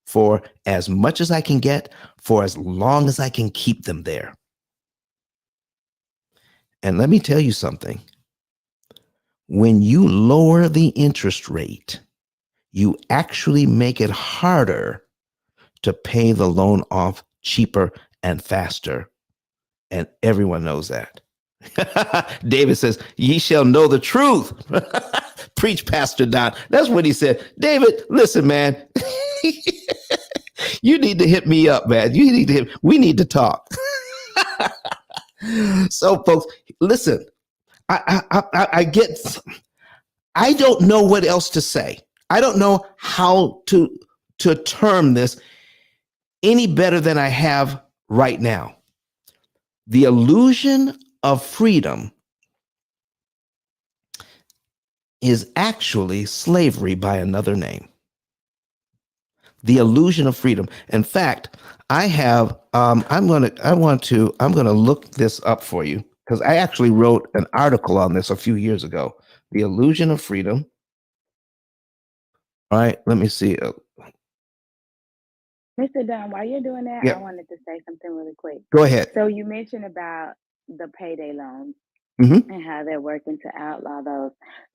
for as much as I can get, for as long as I can keep them there. And let me tell you something. When you lower the interest rate, you actually make it harder to pay the loan off cheaper and faster. And everyone knows that. David says, ye shall know the truth. Preach, Pastor Don. That's what he said. David, listen, man. You need to hit me up, man. We need to talk. So, folks, listen, I don't know what else to say. I don't know how to term this any better than I have right now. The illusion of freedom is actually slavery by another name. The illusion of freedom. In fact, I have I'm gonna look this up for you because I actually wrote an article on this a few years ago. The illusion of freedom. All right, let me see. Mr. Dunn, while you're doing that, Yeah, I wanted to say something really quick. go ahead. So you mentioned about the payday loans Hmm. and how they're working to outlaw those.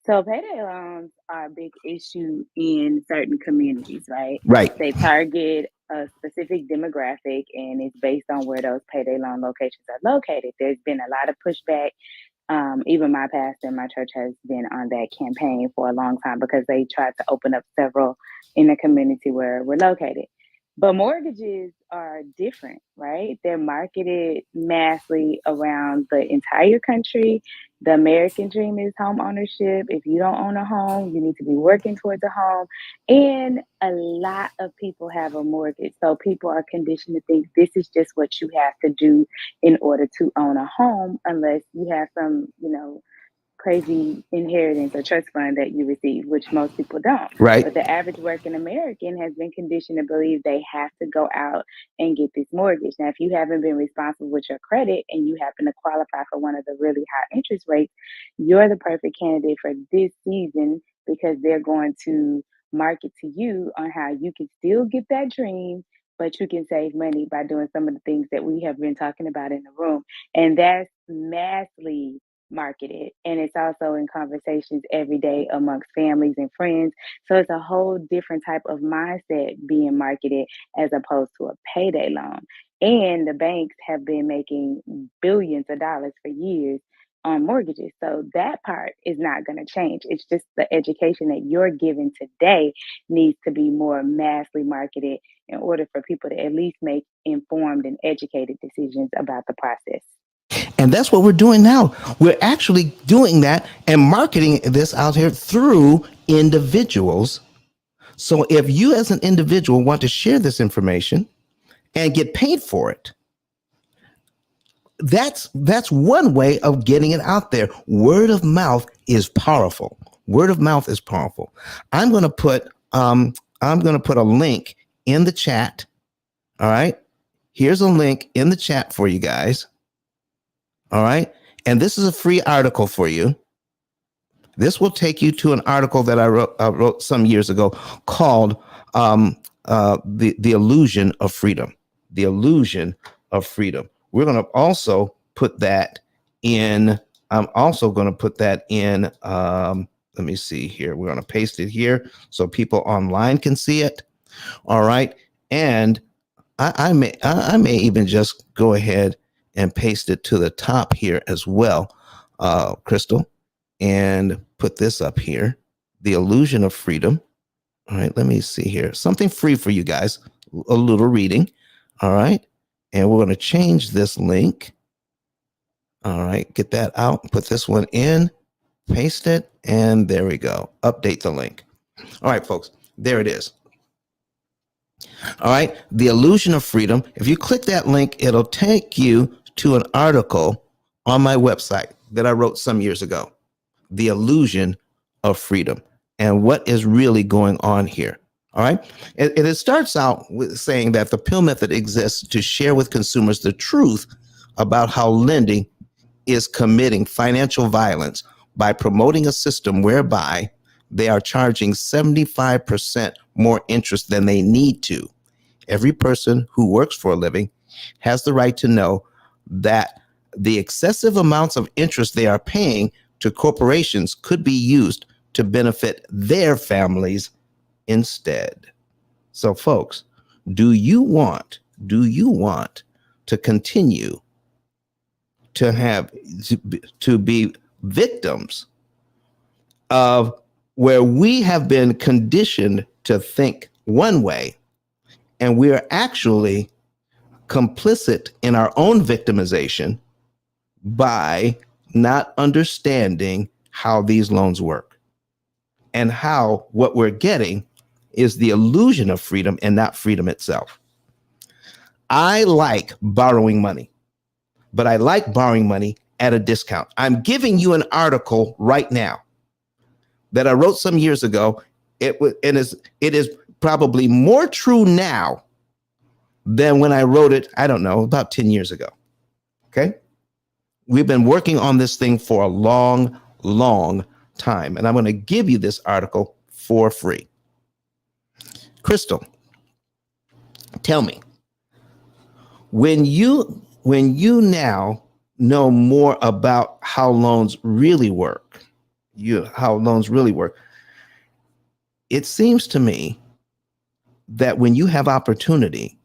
So payday loans are a big issue in certain communities, right? Right, They target a specific demographic and it's based on where those payday loan locations are located. There's been a lot of pushback. Even my pastor in my church has been on that campaign for a long time because they tried to open up several in the community where we're located. But mortgages are different, right? They're marketed massively around the entire country. The American dream is home ownership. If you don't own a home, you need to be working towards a home. And a lot of people have a mortgage. So people are conditioned to think this is just what you have to do in order to own a home, unless you have some, crazy inheritance or trust fund that you receive, which most people don't. right. But the average working American has been conditioned to believe they have to go out and get this mortgage. Now, if you haven't been responsible with your credit and you happen to qualify for one of the really high interest rates, you're the perfect candidate for this season because they're going to market to you on how you can still get that dream, but you can save money by doing some of the things that we have been talking about in the room. And that's massively marketed, and it's also in conversations every day amongst families and friends. So it's a whole different type of mindset being marketed as opposed to a payday loan. And the banks have been making billions of dollars for years on mortgages, so that part is not going to change. It's just the education that you're given today needs to be more massively marketed in order for people to at least make informed and educated decisions about the process. And that's what we're doing now. We're actually doing that and marketing this out here through individuals. So if you as an individual want to share this information and get paid for it, that's one way of getting it out there. Word of mouth is powerful. Word of mouth is powerful. I'm going to put a link in the chat. All right. Here's a link in the chat for you guys. All right. And this is a free article for you. This will take you to an article that I wrote some years ago called the Illusion of Freedom. The Illusion of Freedom. We're going to also put that in. I'm also going to put that in. Let me see here. We're going to paste it here so people online can see it. All right. And I may even just go ahead and paste it to the top here as well, Crystal, and put this up here. The Illusion of Freedom. All right, let me see here. Something free for you guys, a little reading. All right, and we're going to change this link. All right, get that out, put this one in, paste it, and there we go. Update the link. All right, folks, there it is. All right. The Illusion of Freedom. If you click that link, it'll take you to an article on my website that I wrote some years ago. The Illusion of Freedom and what is really going on here. All right. It starts out with saying that the P.I.L.L method exists to share with consumers the truth about how lending is committing financial violence by promoting a system whereby they are charging 75% more interest than they need to. Every person who works for a living has the right to know that the excessive amounts of interest they are paying to corporations could be used to benefit their families instead. So, folks, do you want to continue to have to be victims of where we have been conditioned to think one way and we are actually complicit in our own victimization by not understanding how these loans work and how what we're getting is the illusion of freedom and not freedom itself. I like borrowing money, but I like borrowing money at a discount. I'm giving you an article right now that I wrote some years ago. It is probably more true now than when I wrote it, I don't know, about 10 years ago. Okay. We've been working on this thing for a long, long time. And I'm going to give you this article for free. Crystal, tell me, when you now know more about how loans really work, it seems to me that when you have opportunity,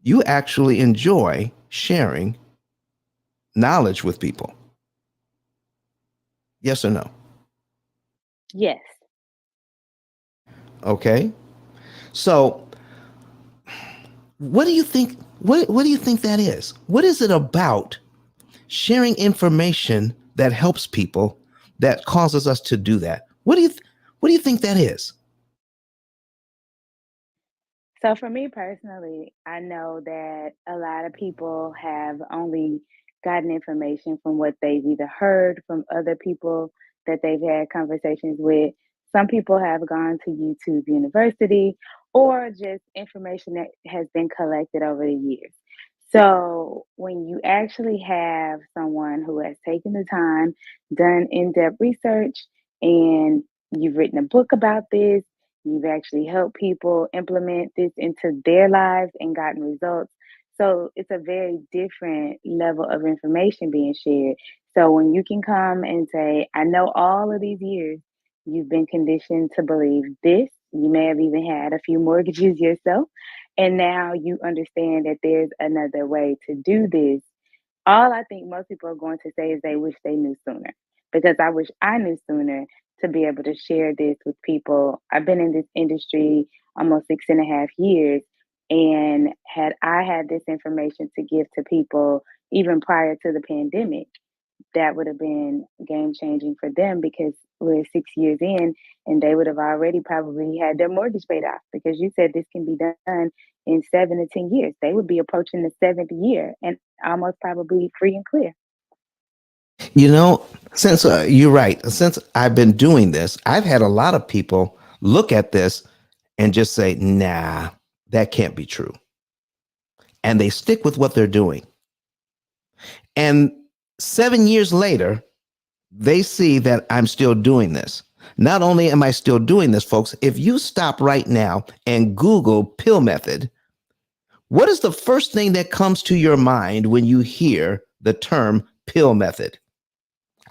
you actually enjoy sharing knowledge with people. Yes or no? Yes. Okay. So what do you think? What do you think that is? What is it about sharing information that helps people that causes us to do that? What do you think that is? So for me personally, I know that a lot of people have only gotten information from what they've either heard from other people that they've had conversations with. Some people have gone to YouTube University or just information that has been collected over the years. So when you actually have someone who has taken the time, done in-depth research, and you've written a book about this, you've actually helped people implement this into their lives and gotten results. So it's a very different level of information being shared. So when you can come and say, I know all of these years you've been conditioned to believe this, you may have even had a few mortgages yourself, and now you understand that there's another way to do this. All I think most people are going to say is they wish they knew sooner, because I wish I knew sooner to be able to share this with people. I've been in this industry almost 6.5 years. And had I had this information to give to people even prior to the pandemic, that would have been game changing for them, because we're 6 years in and they would have already probably had their mortgage paid off, because you said this can be done in 7 to 10 years. They would be approaching the seventh year and almost probably free and clear. You know, since you're right, since I've been doing this, I've had a lot of people look at this and just say, nah, that can't be true. And they stick with what they're doing. And 7 years later, they see that I'm still doing this. Not only am I still doing this, folks, if you stop right now and Google pill method, what is the first thing that comes to your mind when you hear the term pill method?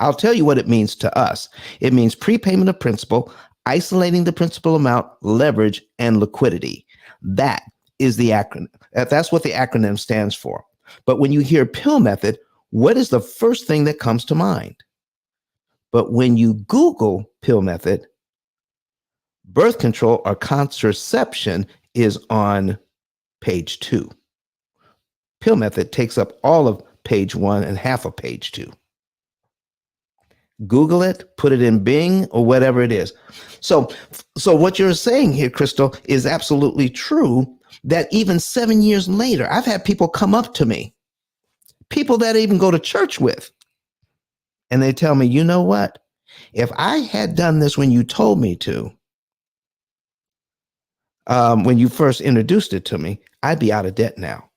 I'll tell you what it means to us. It means prepayment of principal, isolating the principal amount, leverage, and liquidity. That is the acronym. That's what the acronym stands for. But when you hear pill method, what is the first thing that comes to mind? But when you Google pill method, birth control or contraception is on page 2. Pill method takes up all of page 1 and half of page 2. Google it, put it in Bing or whatever it is. So what you're saying here, Crystal, is absolutely true, that even 7 years later, I've had people come up to me, people that I even go to church with, and they tell me, you know what? If I had done this when you told me to, when you first introduced it to me, I'd be out of debt now.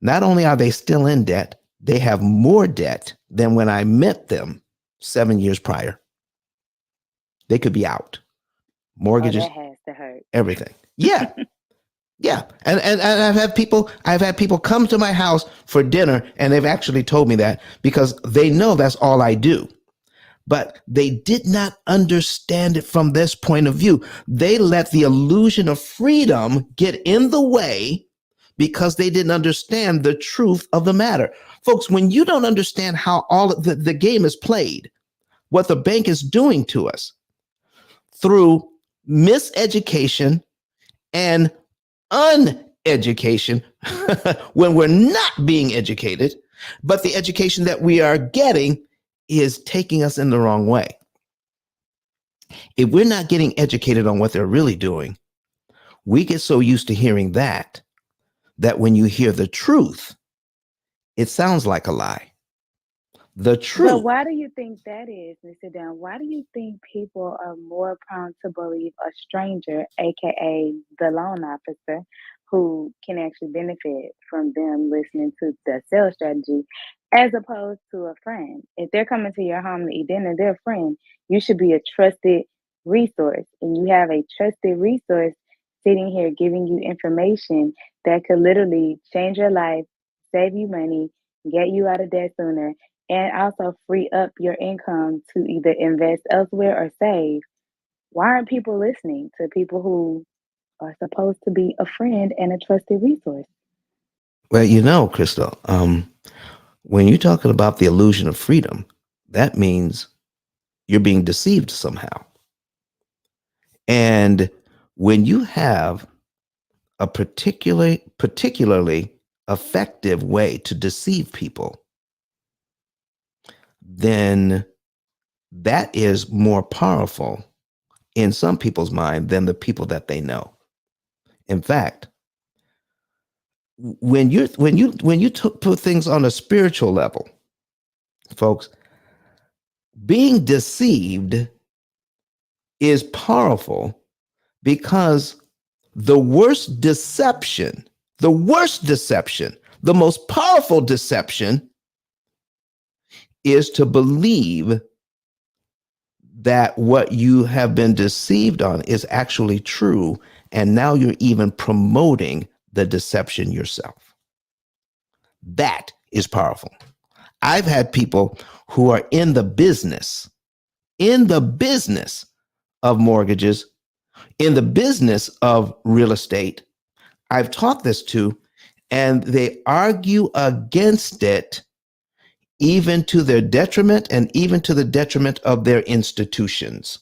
Not only are they still in debt, they have more debt than when I met them 7 years prior. They could be out. Oh, Mortgages, that has to hurt. everything. Yeah. Yeah. And I've had people come to my house for dinner, and they've actually told me that because they know that's all I do. But they did not understand it from this point of view. They let the illusion of freedom get in the way because they didn't understand the truth of the matter. Folks, when you don't understand how all of the game is played, what the bank is doing to us through miseducation and uneducation, when we're not being educated, but the education that we are getting is taking us in the wrong way. If we're not getting educated on what they're really doing, we get so used to hearing that when you hear the truth, it sounds like a lie. The But truth. why do you think that is, Mr. Dunn? Why do you think people are more prone to believe a stranger, aka the loan officer, who can actually benefit from them listening to the sales strategy, as opposed to a friend? If they're coming to your home to eat dinner, they're a friend. You should be a trusted resource, and you have a trusted resource sitting here giving you information that could literally change your life, save you money, get you out of debt sooner, and also free up your income to either invest elsewhere or save. Why aren't people listening to people who are supposed to be a friend and a trusted resource? Well, Crystal, when you're talking about the illusion of freedom, that means you're being deceived somehow. And when you have a particularly effective way to deceive people, then that is more powerful in some people's mind than the people that they know. In fact, when you put things on a spiritual level, folks, being deceived is powerful because the worst deception, the most powerful deception is to believe that what you have been deceived on is actually true. And now you're even promoting the deception yourself. That is powerful. I've had people who are in the business of mortgages, in the business of real estate. I've taught this to, and they argue against it, even to their detriment and even to the detriment of their institutions,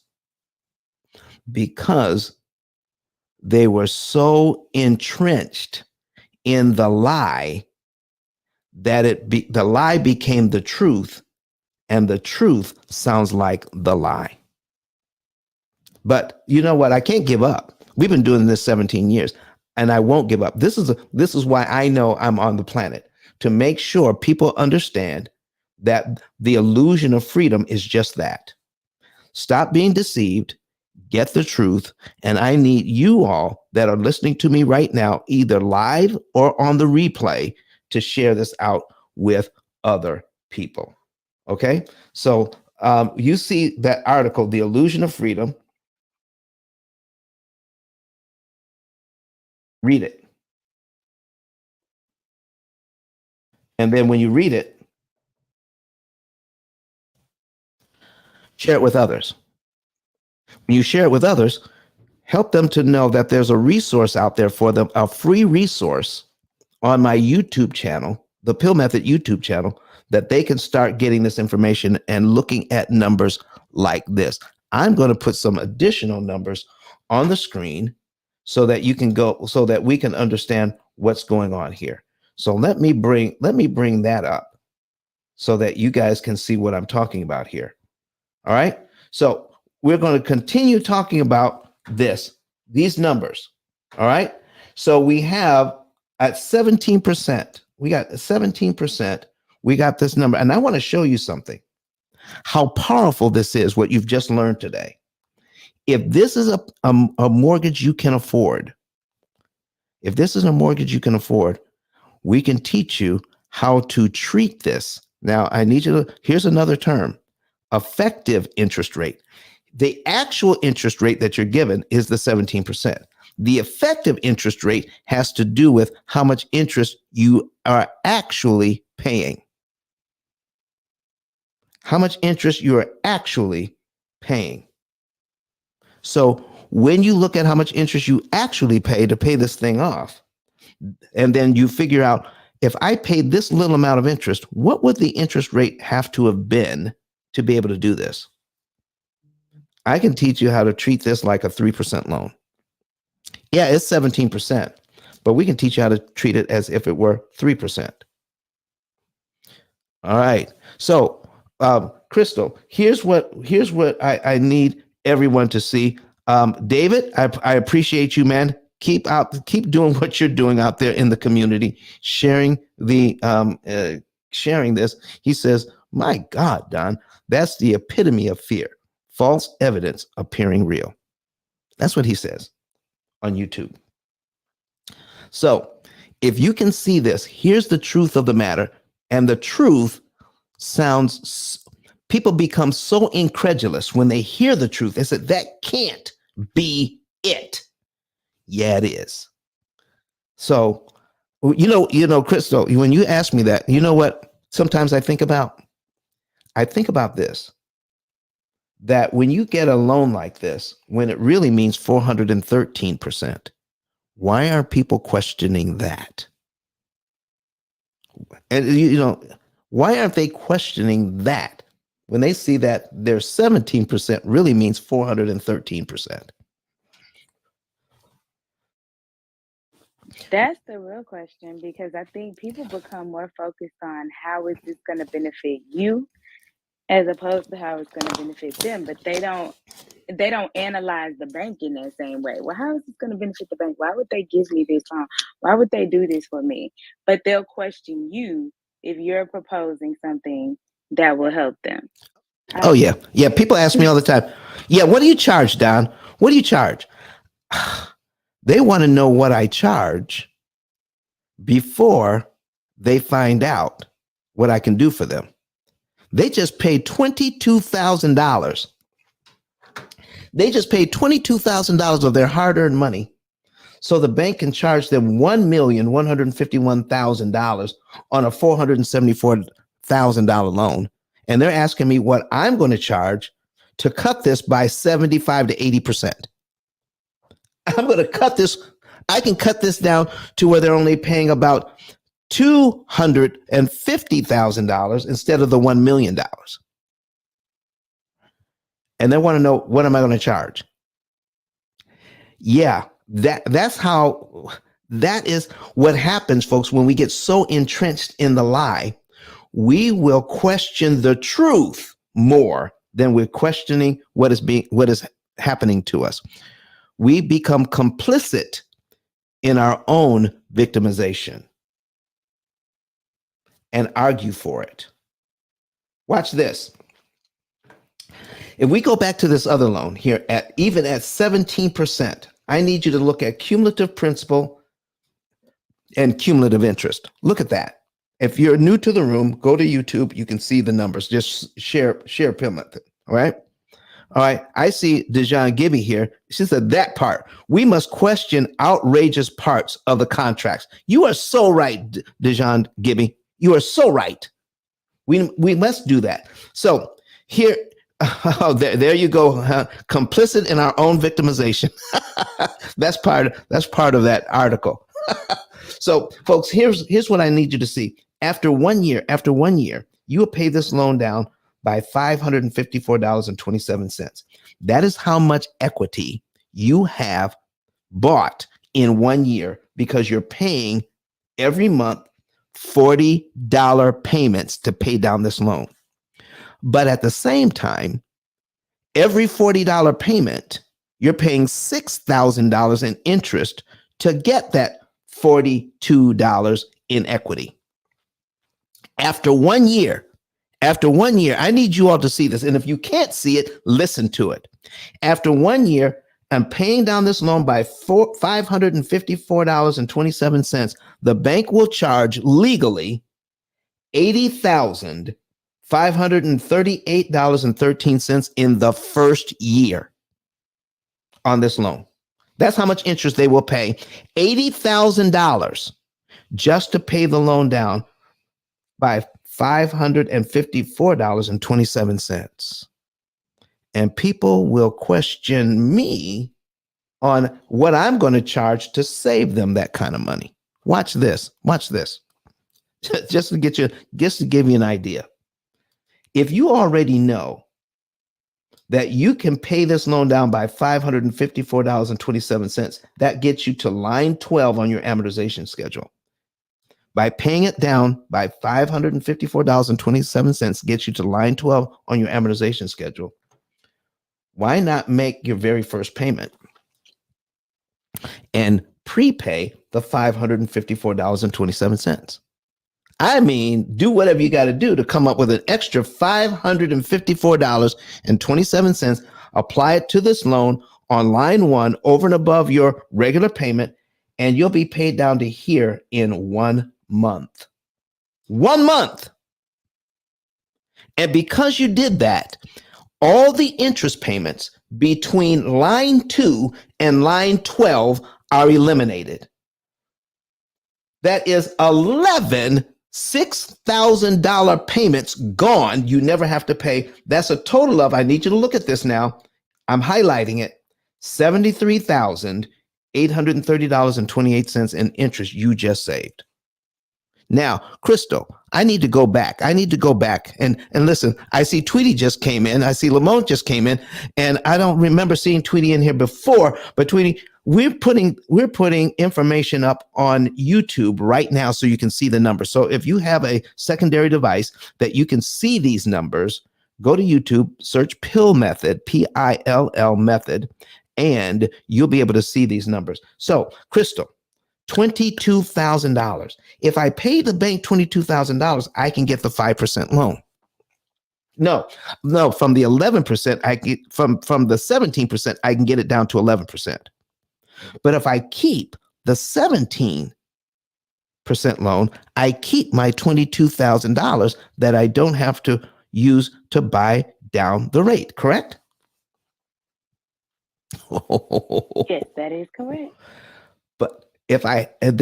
because they were so entrenched in the lie that the lie became the truth, and the truth sounds like the lie. But you know what? I can't give up. We've been doing this 17 years, and I won't give up. This is why I know I'm on the planet, to make sure people understand that the illusion of freedom is just that. Stop being deceived, get the truth, and I need you all that are listening to me right now, either live or on the replay, to share this out with other people. Okay? So you see that article, The Illusion of Freedom. Read it. And then when you read it, share it with others. When you share it with others, help them to know that there's a resource out there for them, a free resource on my YouTube channel, the Pill Method YouTube channel, that they can start getting this information and looking at numbers like this. I'm going to put some additional numbers on the screen so that you can go, so that we can understand what's going on here. So let me bring that up so that you guys can see what I'm talking about here. All right. So we're going to continue talking about these numbers. All right. So we have at 17%, we got 17%. We got this number. And I want to show you something, how powerful this is, what you've just learned today. If this is a mortgage you can afford, if this is a mortgage you can afford, we can teach you how to treat this. Now, I need you to, here's another term, effective interest rate. The actual interest rate that you're given is the 17%. The effective interest rate has to do with how much interest you are actually paying. How much interest you are actually paying. So when you look at how much interest you actually pay to pay this thing off, and then you figure out, if I paid this little amount of interest, what would the interest rate have to have been to be able to do this? I can teach you how to treat this like a 3% loan. Yeah, it's 17%, but we can teach you how to treat it as if it were 3%. All right. So, Crystal, here's what I need everyone to see. David, I appreciate you, man. Keep doing what you're doing out there in the community, sharing sharing this. He says, My God, Don, that's the epitome of fear. False evidence appearing real. That's what he says on YouTube. So if you can see this, here's the truth of the matter. And the truth sounds, people become so incredulous when they hear the truth. They said, that can't be it. Yeah, it is. So, Crystal, when you ask me that, you know what? Sometimes I think about this, that when you get a loan like this, when it really means 413%, why are people questioning that? And, why aren't they questioning that when they see that their 17% really means 413%? That's the real question, because I think people become more focused on how is this going to benefit you as opposed to how it's going to benefit them, but they don't analyze the bank in that same way. Well, how is this going to benefit the bank? Why would they give me this loan? Why would they do this for me? But they'll question you if you're proposing something that will help them. Oh, yeah. Yeah. People ask me all the time, yeah, what do you charge, Don? What do you charge? They want to know what I charge before they find out what I can do for them. They just paid $22,000. They just paid $22,000 of their hard-earned money so the bank can charge them $1,151,000 on a $474,000 loan. And they're asking me what I'm going to charge to cut this by 75 to 80%. I'm going to cut this. I can cut this down to where they're only paying about $250,000 instead of the $1 million. And they want to know, what am I going to charge? Yeah, that is what happens, folks, when we get so entrenched in the lie. We will question the truth more than we're questioning what is happening to us. We become complicit in our own victimization and argue for it. Watch this. If we go back to this other loan here, even at 17%, I need you to look at cumulative principal and cumulative interest. Look at that. If you're new to the room, go to YouTube. You can see the numbers. Just share P.I.L.L. All right. All right. I see Dejan Gibby here. She said that part. We must question outrageous parts of the contracts. You are so right, Dejan Gibby. You are so right. We must do that. So here, oh, there you go. Complicit in our own victimization. That's part of that article. So, folks, here's what I need you to see. After 1 year, you will pay this loan down by $554.27. That is how much equity you have bought in 1 year, because you're paying every month $40 payments to pay down this loan. But at the same time, every $40 payment, you're paying $6,000 in interest to get that $42 in equity. After 1 year, I need you all to see this. And if you can't see it, listen to it. After 1 year, I'm paying down this loan by $554.27. The bank will charge legally $80,538.13 in the first year on this loan. That's how much interest they will pay. $80,000 just to pay the loan down by $554.27. And people will question me on what I'm going to charge to save them that kind of money. Watch this. Just to give you an idea. If you already know that you can pay this loan down by $554.27, that gets you to line 12 on your amortization schedule. By paying it down by $554.27 gets you to line 12 on your amortization schedule. Why not make your very first payment and prepay the $554.27? I mean, do whatever you got to do to come up with an extra $554.27. Apply it to this loan on line one over and above your regular payment, and you'll be paid down to here in 1 month. 1 month. And because you did that, all the interest payments between line 2 and line 12 are eliminated. That is 11 $6,000 payments gone. You never have to pay. That's a total of, I need you to look at this now. I'm highlighting it. $73,830.28 in interest you just saved. Now, Crystal, I need to go back. And listen, I see Tweety just came in. I see Lamont just came in, and I don't remember seeing Tweety in here before, but Tweety, we're putting information up on YouTube right now so you can see the numbers. So if you have a secondary device that you can see these numbers, go to YouTube, search P.I.L.L method, P-I-L-L method, and you'll be able to see these numbers. So, Crystal, $22,000. If I pay the bank $22,000, I can get the 5% loan. No, from the 11%, I get from the 17%, I can get it down to 11%. But if I keep the 17% loan, I keep my $22,000 that I don't have to use to buy down the rate, correct? Yes, that is correct. But if I had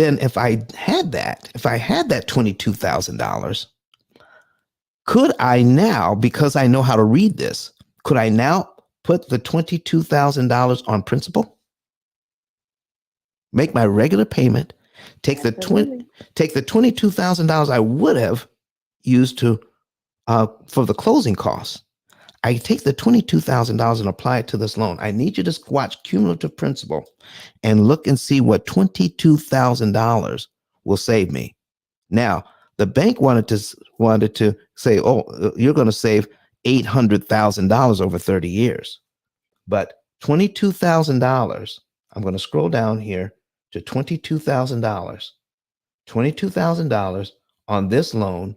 that $22,000, could I now, because I know how to read this, could I now put the $22,000 on principal? Make my regular payment, take the $22,000 I would have used to for the closing costs. I take the $22,000 and apply it to this loan. I need you to watch cumulative principal and look and see what $22,000 will save me. Now, the bank wanted to say, oh, you're going to save $800,000 over 30 years. But $22,000, I'm going to scroll down here to $22,000. $22,000 on this loan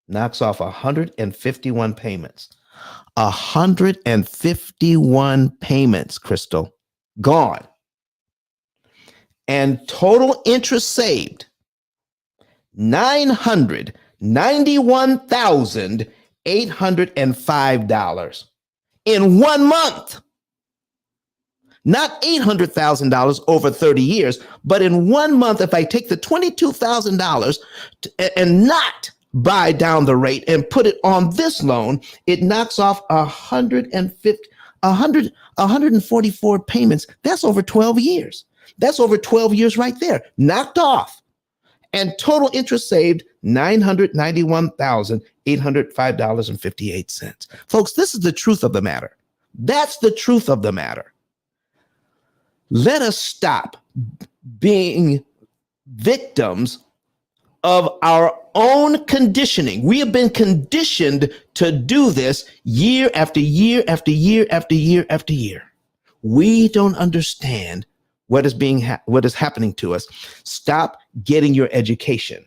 knocks off 151 payments. 151 payments, Crystal, gone. And total interest saved, $991,805 in 1 month. Not $800,000 over 30 years, but in 1 month, if I take the $22,000 and not buy down the rate and put it on this loan, it knocks off 144 payments. That's over 12 years. That's over 12 years right there, knocked off. And total interest saved, $991,805.58. Folks, this is the truth of the matter. That's the truth of the matter. Let us stop being victims of our own conditioning. We have been conditioned to do this year after year after year after year after year. We don't understand what is happening to us. Stop getting your education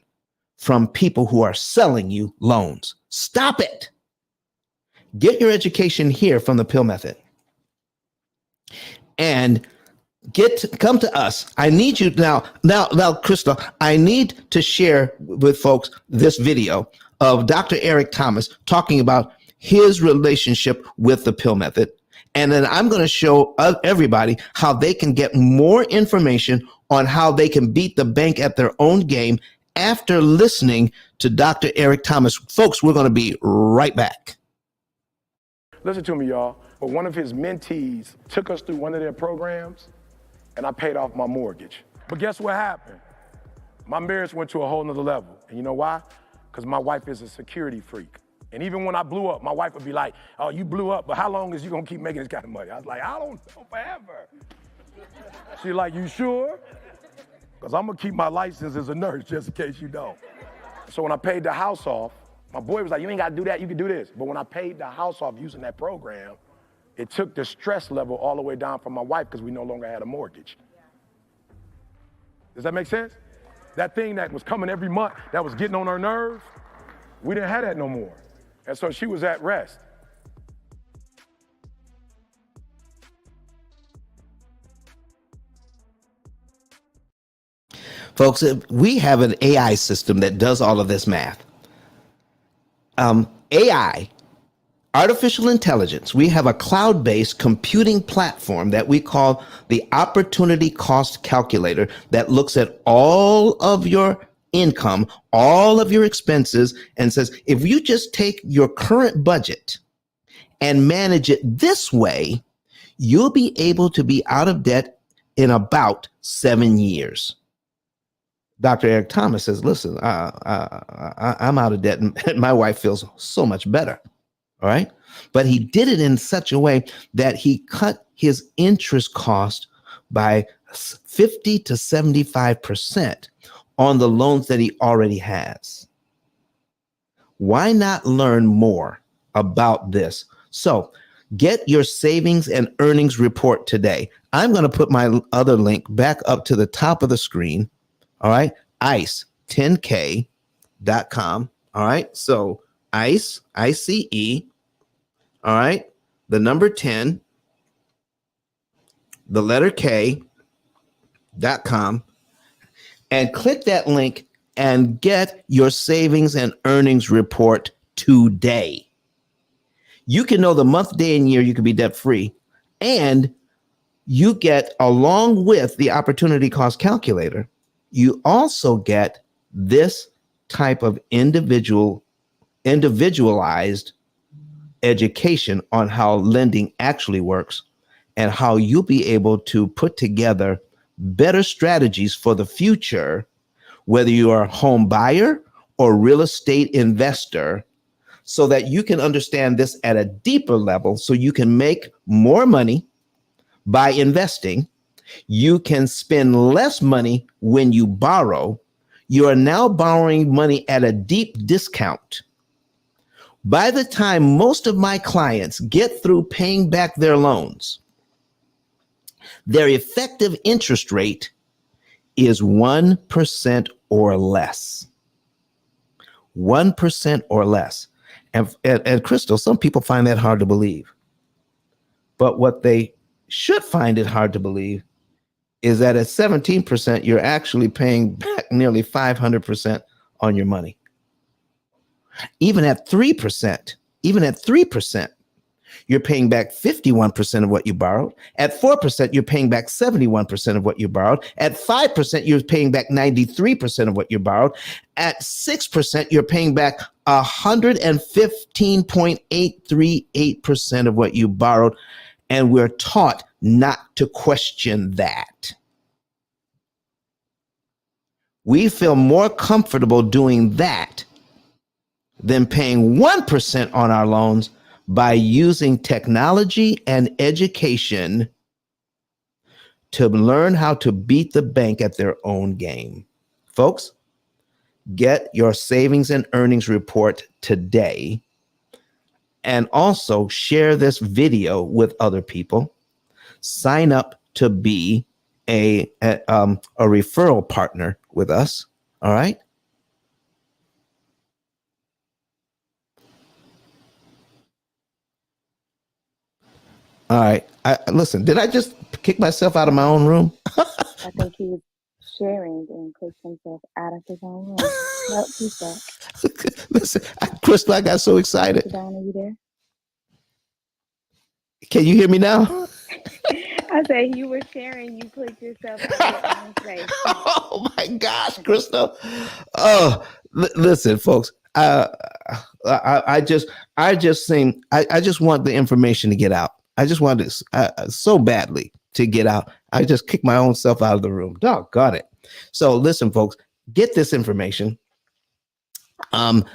from people who are selling you loans. Stop it. Get your education here from the P.I.L.L method. And come to us. I need you now, Crystal, I need to share with folks this video of Dr. Eric Thomas talking about his relationship with the P.I.L.L method. And then I'm going to show everybody how they can get more information on how they can beat the bank at their own game after listening to Dr. Eric Thomas. Folks, we're going to be right back. Listen to me, y'all. But one of his mentees took us through one of their programs, and I paid off my mortgage. But guess what happened? My marriage went to a whole nother level. And you know why? Because my wife is a security freak. And even when I blew up, my wife would be like, oh, you blew up, but how long is you gonna keep making this kind of money? I was like, I don't know, forever. She's like, you sure? Because I'm gonna keep my license as a nurse just in case you don't. So when I paid the house off, my boy was like, you ain't gotta do that, you can do this. But when I paid the house off using that program, it took the stress level all the way down for my wife because we no longer had a mortgage. Does that make sense? That thing that was coming every month, that was getting on her nerves, we didn't have that no more. And so she was at rest. Folks, we have an AI system that does all of this math. AI, artificial intelligence, we have a cloud-based computing platform that we call the Opportunity Cost Calculator that looks at all of your income, all of your expenses, and says, if you just take your current budget and manage it this way, you'll be able to be out of debt in about 7 years. Dr. Eric Thomas says, listen, I'm out of debt and my wife feels so much better. All right. But he did it in such a way that he cut his interest cost by 50 to 75% on the loans that he already has. Why not learn more about this? So get your savings and earnings report today. I'm going to put my other link back up to the top of the screen. All right. ICE10K.com. All right. So ICE, ICE. All right. The number 10, the letter K.com, and click that link and get your savings and earnings report today. You can know the month, day, and year you can be debt free, and you get, along with the opportunity cost calculator, you also get this type of individualized education on how lending actually works and how you'll be able to put together better strategies for the future, whether you are a home buyer or real estate investor, so that you can understand this at a deeper level so you can make more money by investing. You can spend less money when you borrow. You are now borrowing money at a deep discount. By the time most of my clients get through paying back their loans, their effective interest rate is 1% or less. 1% or less. And Crystal, some people find that hard to believe. But what they should find it hard to believe is that at 17%, you're actually paying back nearly 500% on your money. Even at 3%, you're paying back 51% of what you borrowed. At 4%, you're paying back 71% of what you borrowed. At 5%, you're paying back 93% of what you borrowed. At 6%, you're paying back 115.838% of what you borrowed. And we're taught not to question that. We feel more comfortable doing that than paying 1% on our loans by using technology and education to learn how to beat the bank at their own game. Folks, get your savings and earnings report today, and also share this video with other people. Sign up to be a referral partner with us. All right. All right. Listen, did I just kick myself out of my own room? I think he was sharing and clicked himself out of his own room. Nope, he's back. Listen, Crystal, I got so excited. Sedona, are you there? Can you hear me now? I said you were sharing, you clicked yourself out of your own space. Oh my gosh, Crystal. Oh, listen, folks. I just want the information to get out. I just want this so badly to get out. I just kicked my own self out of the room. Doggone it. So listen, folks, get this information. Let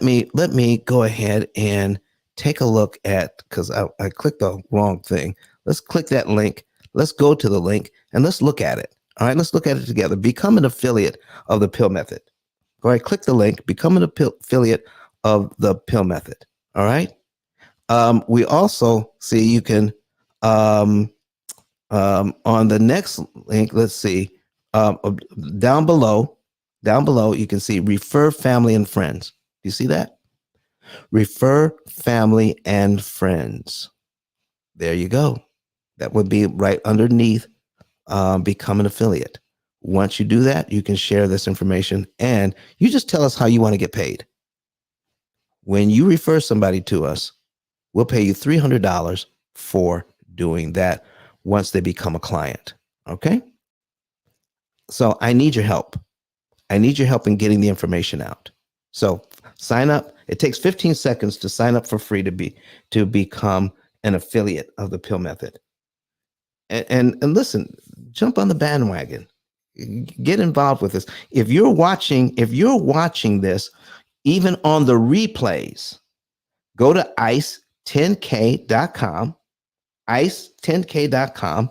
me go ahead and take a look at, because I clicked the wrong thing. Let's click that link. Let's go to the link and let's look at it. All right, let's look at it together. Become an affiliate of the P.I.L.L method. All right, click the link. Become an affiliate of the P.I.L.L method. All right. We also see you can on the next link. Let's see. uh, down below, you can see refer family and friends. You see that? Refer family and friends. There you go. That would be right underneath become an affiliate. Once you do that, you can share this information and you just tell us how you want to get paid. When you refer somebody to us, we'll pay you $300 for doing that once they become a client. Okay? So I need your help. I need your help in getting the information out. So sign up. It takes 15 seconds to sign up for free to become an affiliate of the P.I.L.L method. And listen, jump on the bandwagon. Get involved with this. If you're watching this, even on the replays, go to ice10k.com, ice10k.com,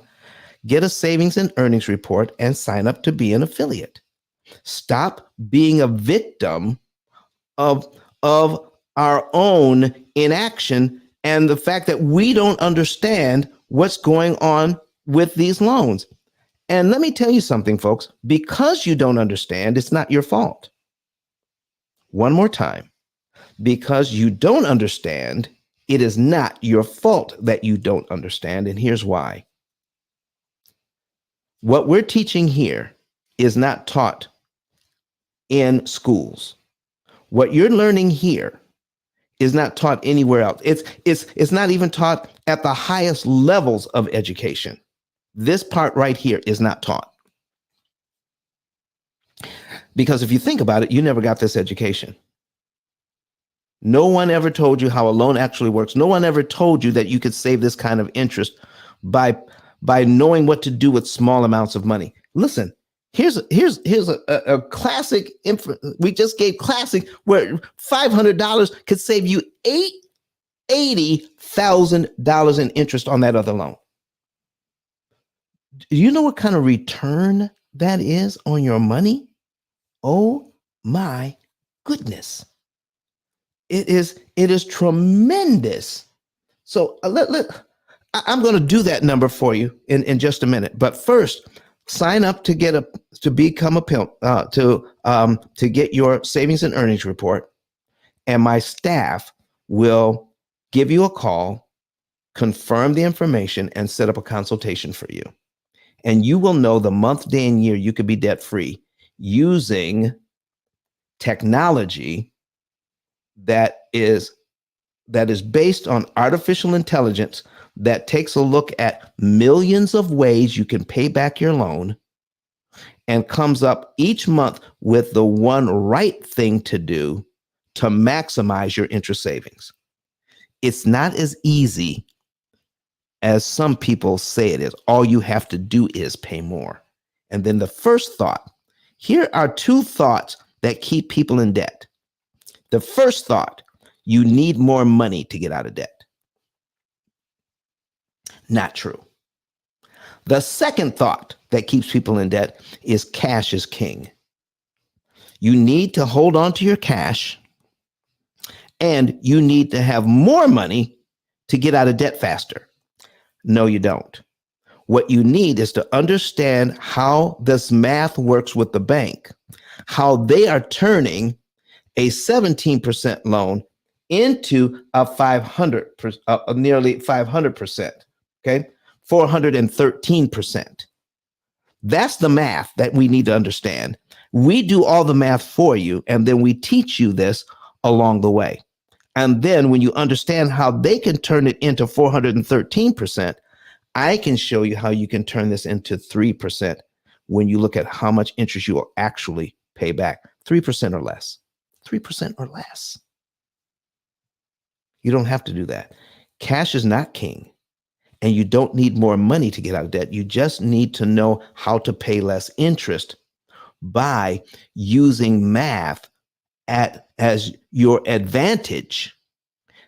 get a savings and earnings report, and sign up to be an affiliate. Stop being a victim of our own inaction and the fact that we don't understand what's going on with these loans. And let me tell you something, folks, because you don't understand, it's not your fault. One more time, because you don't understand, it is not your fault that you don't understand. And here's why. What we're teaching here is not taught in schools. What you're learning here is not taught anywhere else. It's not even taught at the highest levels of education. This part right here is not taught. Because if you think about it, you never got this education. No one ever told you how a loan actually works. No one ever told you that you could save this kind of interest by knowing what to do with small amounts of money. Listen, here's a classic. We just gave classic where $500 could save you $80,000 in interest on that other loan. Do you know what kind of return that is on your money? Oh my goodness. It is tremendous. So I'm going to do that number for you in just a minute. But first, sign up to become a P.I.L.L, to get your savings and earnings report. And my staff will give you a call, confirm the information, and set up a consultation for you. And you will know the month, day, and year you could be debt-free using technology that is based on artificial intelligence that takes a look at millions of ways you can pay back your loan and comes up each month with the one right thing to do to maximize your interest savings. It's not as easy as some people say it is. All you have to do is pay more. And then the first thought, here are two thoughts that keep people in debt. The first thought, you need more money to get out of debt. Not true. The second thought that keeps people in debt is cash is king. You need to hold on to your cash, and you need to have more money to get out of debt faster. No, you don't. What you need is to understand how this math works with the bank, how they are turning a 17% loan into a nearly 500%, okay? 413%. That's the math that we need to understand. We do all the math for you, and then we teach you this along the way. And then when you understand how they can turn it into 413%, I can show you how you can turn this into 3% when you look at how much interest you will actually pay back. 3% or less. 3% or less. You don't have to do that. Cash is not king, and you don't need more money to get out of debt. You just need to know how to pay less interest by using math as your advantage,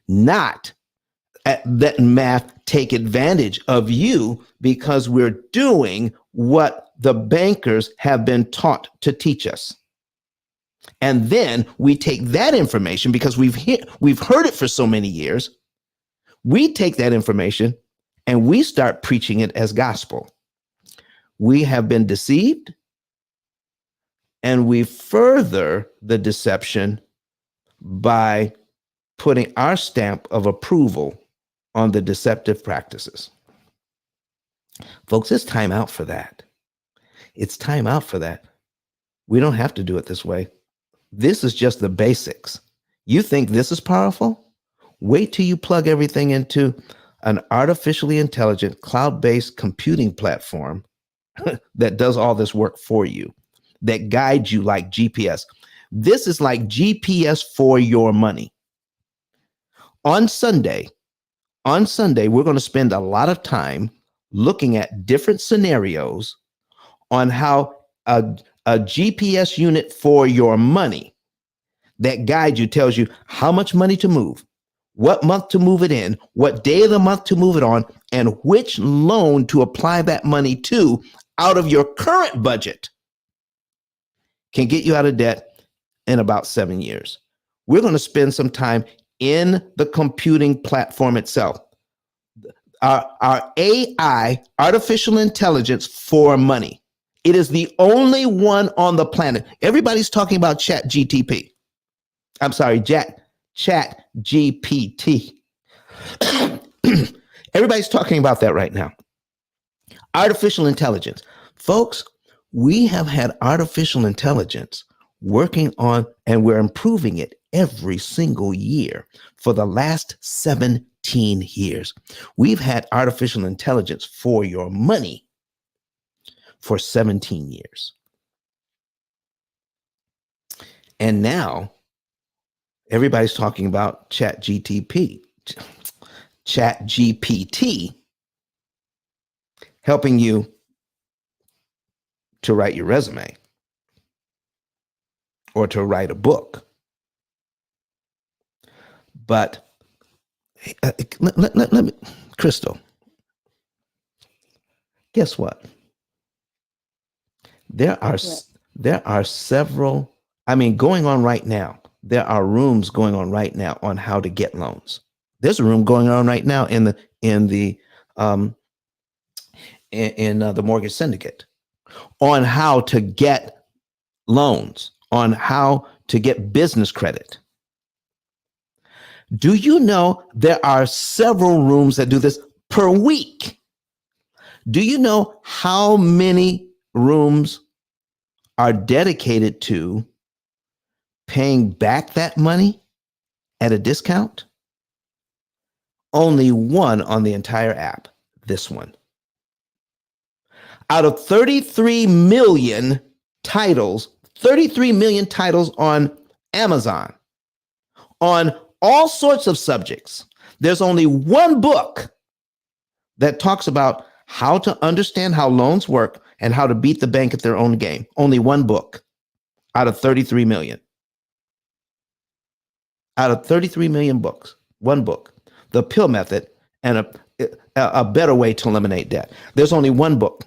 not let math take advantage of you because we're doing what the bankers have been taught to teach us. And then we take that information because we've heard it for so many years. We take that information and we start preaching it as gospel. We have been deceived And we further the deception by putting our stamp of approval on the deceptive practices. Folks, it's time out for that. It's time out for that. We don't have to do it this way. This is just the basics. You think this is powerful? Wait till you plug everything into an artificially intelligent cloud-based computing platform that does all this work for you, that guides you like GPS. This is like GPS for your money. On Sunday, we're going to spend a lot of time looking at different scenarios on how a GPS unit for your money that guides you, tells you how much money to move, what month to move it in, what day of the month to move it on, and which loan to apply that money to out of your current budget can get you out of debt in about 7 years. We're going to spend some time in the computing platform itself. Our AI, artificial intelligence for money. It is the only one on the planet. Everybody's talking about Chat GPT. I'm sorry, Chat GPT. Everybody's talking about that right now. Artificial intelligence. Folks, we have had artificial intelligence working on, and we're improving it every single year for the last 17 years. We've had artificial intelligence for your money for 17 years. And now everybody's talking about Chat GPT helping you to write your resume or to write a book. But let me, Crystal, guess what? There are several, going on right now. There are rooms going on right now on how to get loans. There's a room going on right now in the mortgage syndicate on how to get loans, on how to get business credit. Do you know there are several rooms that do this per week? Do you know how many rooms are dedicated to paying back that money at a discount? Only one on the entire app, this one. Out of 33 million titles on Amazon, on all sorts of subjects, there's only one book that talks about how to understand how loans work and how to beat the bank at their own game. Only one book out of 33 million. Out of 33 million books, one book, The P.I.L.L Method and a better way to eliminate debt. There's only one book.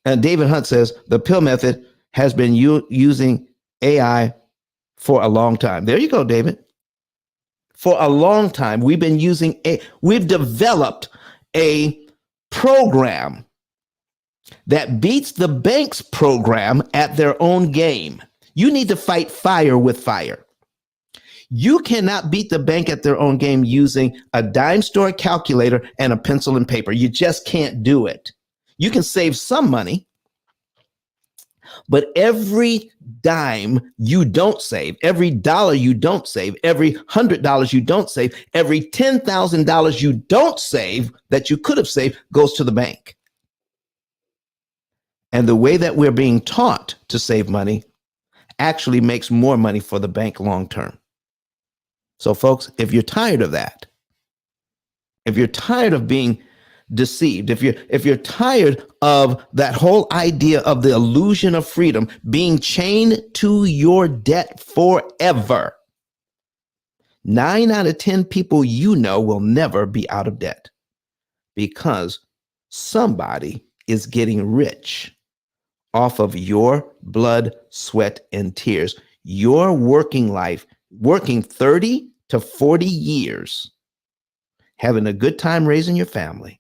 And David Hunt says the P.I.L.L Method has been using AI for a long time. There you go, David. For a long time, we've developed a program that beats the bank's program at their own game. You need to fight fire with fire. You cannot beat the bank at their own game using a dime store calculator and a pencil and paper. You just can't do it. You can save some money, but every dime you don't save, every dollar you don't save, every $100 you don't save, every $10,000 you don't save that you could have saved goes to the bank. And the way that we're being taught to save money actually makes more money for the bank long term. So folks, if you're tired of that, if you're tired of being deceived, if you're tired of that whole idea of the illusion of freedom being chained to your debt forever, 9 out of 10 people you know will never be out of debt because somebody is getting rich off of your blood, sweat, and tears. Your working life, working 30 to 40 years, having a good time raising your family,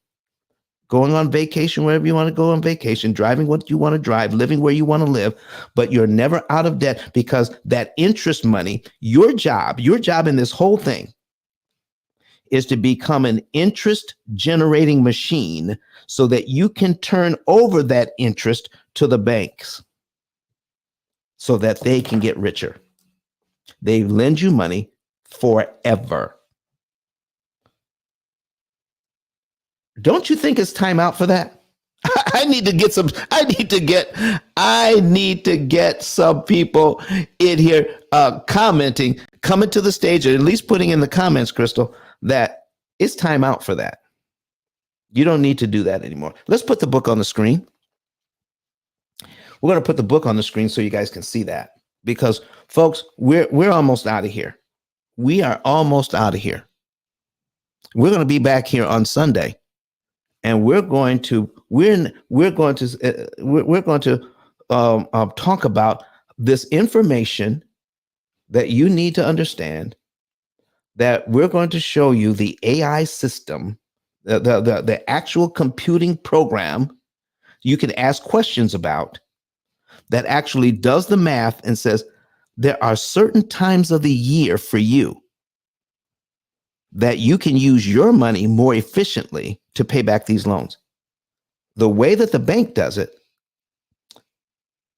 going on vacation wherever you want to go on vacation, driving what you want to drive, living where you want to live, but you're never out of debt because that interest money, your job in this whole thing is to become an interest generating machine so that you can turn over that interest to the banks so that they can get richer. They lend you money forever. Don't you think it's time out for that? I need to get some people in here commenting, coming to the stage, or at least putting in the comments, Crystal, that it's time out for that. You don't need to do that anymore. Let's put the book on the screen. We're going to put the book on the screen so you guys can see that, because folks, we're almost out of here. We are almost out of here. We're going to be back here on Sunday, and we're going to talk about this information that you need to understand. That we're going to show you the AI system, the actual computing program you can ask questions about that actually does the math and says there are certain times of the year for you that you can use your money more efficiently to pay back these loans. The way that the bank does it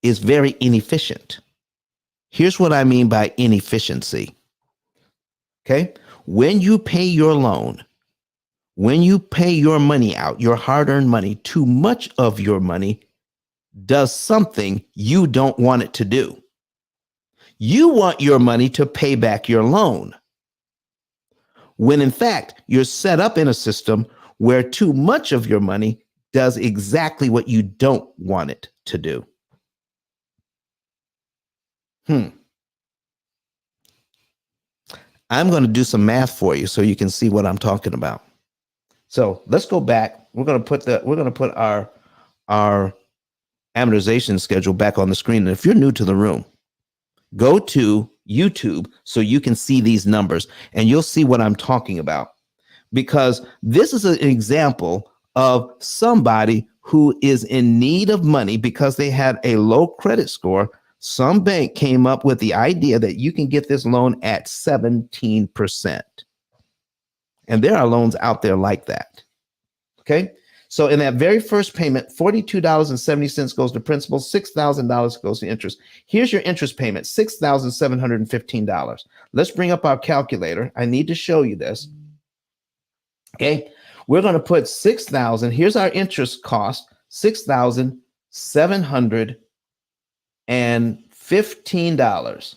is very inefficient. Here's what I mean by inefficiency. Okay? When you pay your loan, when you pay your money out, your hard-earned money, too much of your money does something you don't want it to do. You want your money to pay back your loan, when in fact, you're set up in a system where too much of your money does exactly what you don't want it to do. I'm going to do some math for you so you can see what I'm talking about. So let's go back. We're going to put our amortization schedule back on the screen. And if you're new to the room, go to YouTube so you can see these numbers and you'll see what I'm talking about, because this is an example of somebody who is in need of money because they had a low credit score. Some bank came up with the idea that you can get this loan at 17%. And there are loans out there like that. Okay. So in that very first payment, $42.70 goes to principal, $6,000 goes to interest. Here's your interest payment, $6,715. Let's bring up our calculator. I need to show you this. Okay. We're going to put 6,000. Here's our interest cost, $6,715.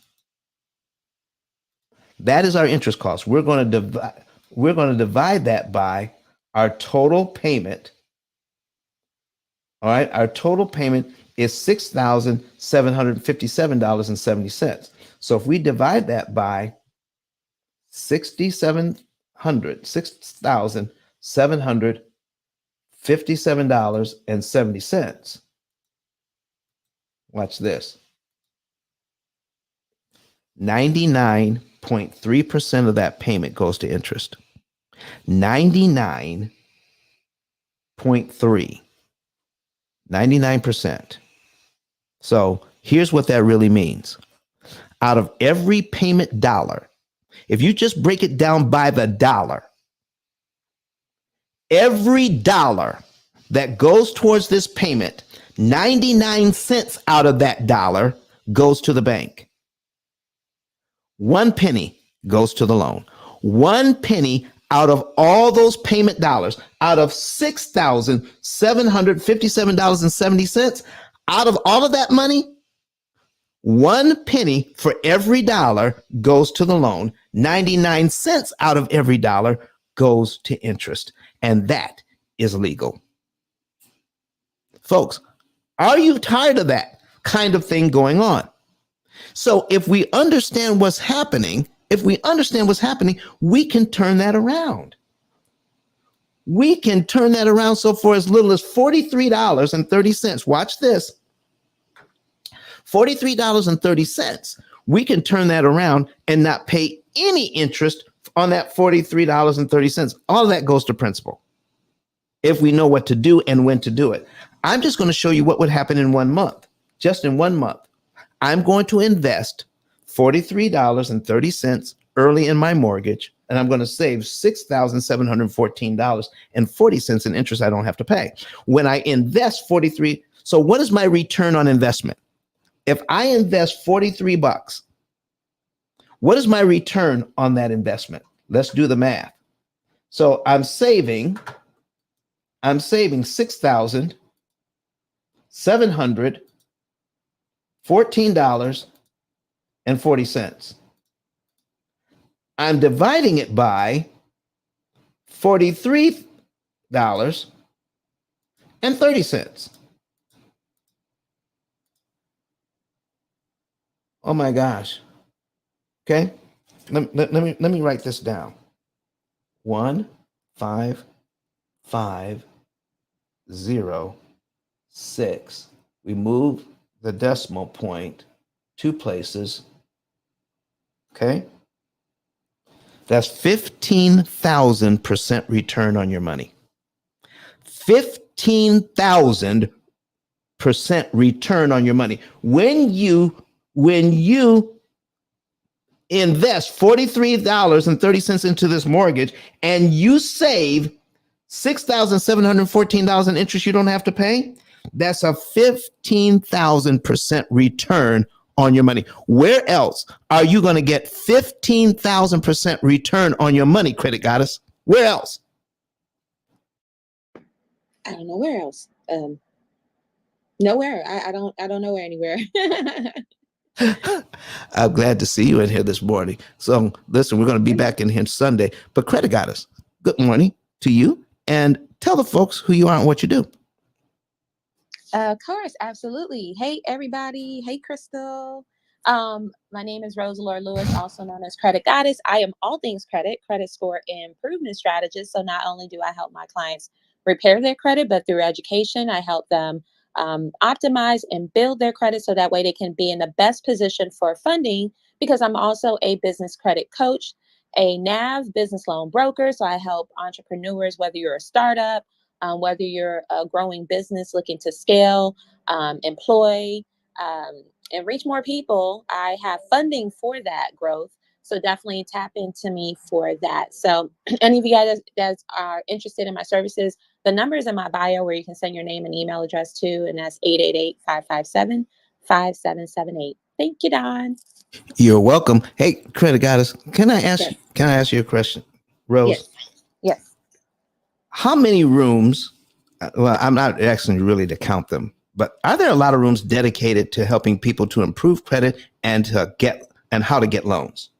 That is our interest cost. We're going to divide that by our total payment. All right, our total payment is $6,757.70. So if we divide that by $6,757.70, watch this. 99.3% of that payment goes to interest. 99.3. 99%. So here's what that really means. Out of every payment dollar, if you just break it down by the dollar, every dollar that goes towards this payment, 99 cents out of that dollar goes to the bank. 1 penny goes to the loan. 1 penny out of all those payment dollars, out of $6,757.70, out of all of that money, 1 penny for every dollar goes to the loan. 99 cents out of every dollar goes to interest. And that is legal. Folks, are you tired of that kind of thing going on? So if we understand what's happening, we can turn that around. We can turn that around. So for as little as $43.30, watch this, $43.30, we can turn that around and not pay any interest on that $43.30. All of that goes to principal. if we know what to do and when to do it. I'm just going to show you what would happen in 1 month. Just in 1 month, I'm going to invest $43.30 early in my mortgage, and I'm going to save $6,714.40 in interest I don't have to pay. When I invest 43, so what is my return on investment? If I invest 43 bucks, what is my return on that investment? Let's do the math. So I'm saving $6,714.40. I'm dividing it by $43.30. Oh my gosh. Okay. Let me write this down. 1,5,5,0,6. We move the decimal point 2 places. Okay. That's 15,000% return on your money. 15,000% return on your money. When you invest $43.30 into this mortgage and you save $6,714 in interest you don't have to pay, that's a 15,000% return on your money. Where else are you going to get 15,000% return on your money, Credit Goddess? Where else? I don't know where else. Nowhere. I don't know anywhere. I'm glad to see you in here this morning. So listen, we're going to be back in here Sunday. But Credit Goddess, good morning to you, and tell the folks who you are and what you do. Of course, absolutely. Hey, everybody. Hey, Crystal. My name is Rosalore Lewis, also known as Credit Goddess. I am all things credit score improvement strategist. So not only do I help my clients repair their credit, but through education, I help them optimize and build their credit so that way they can be in the best position for funding, because I'm also a business credit coach, a NAV business loan broker. So I help entrepreneurs, whether you're a startup, whether you're a growing business looking to scale, employ, and reach more people. I have funding for that growth. So definitely tap into me for that. So any of you guys that are interested in my services, the number is in my bio where you can send your name and email address to, and that's 888-557-5778. Thank you, Don. You're welcome. Hey, Credit Goddess, can I ask you a question, Rose? Yes. How many rooms? Well, I'm not asking you really to count them, but are there a lot of rooms dedicated to helping people to improve credit and how to get loans?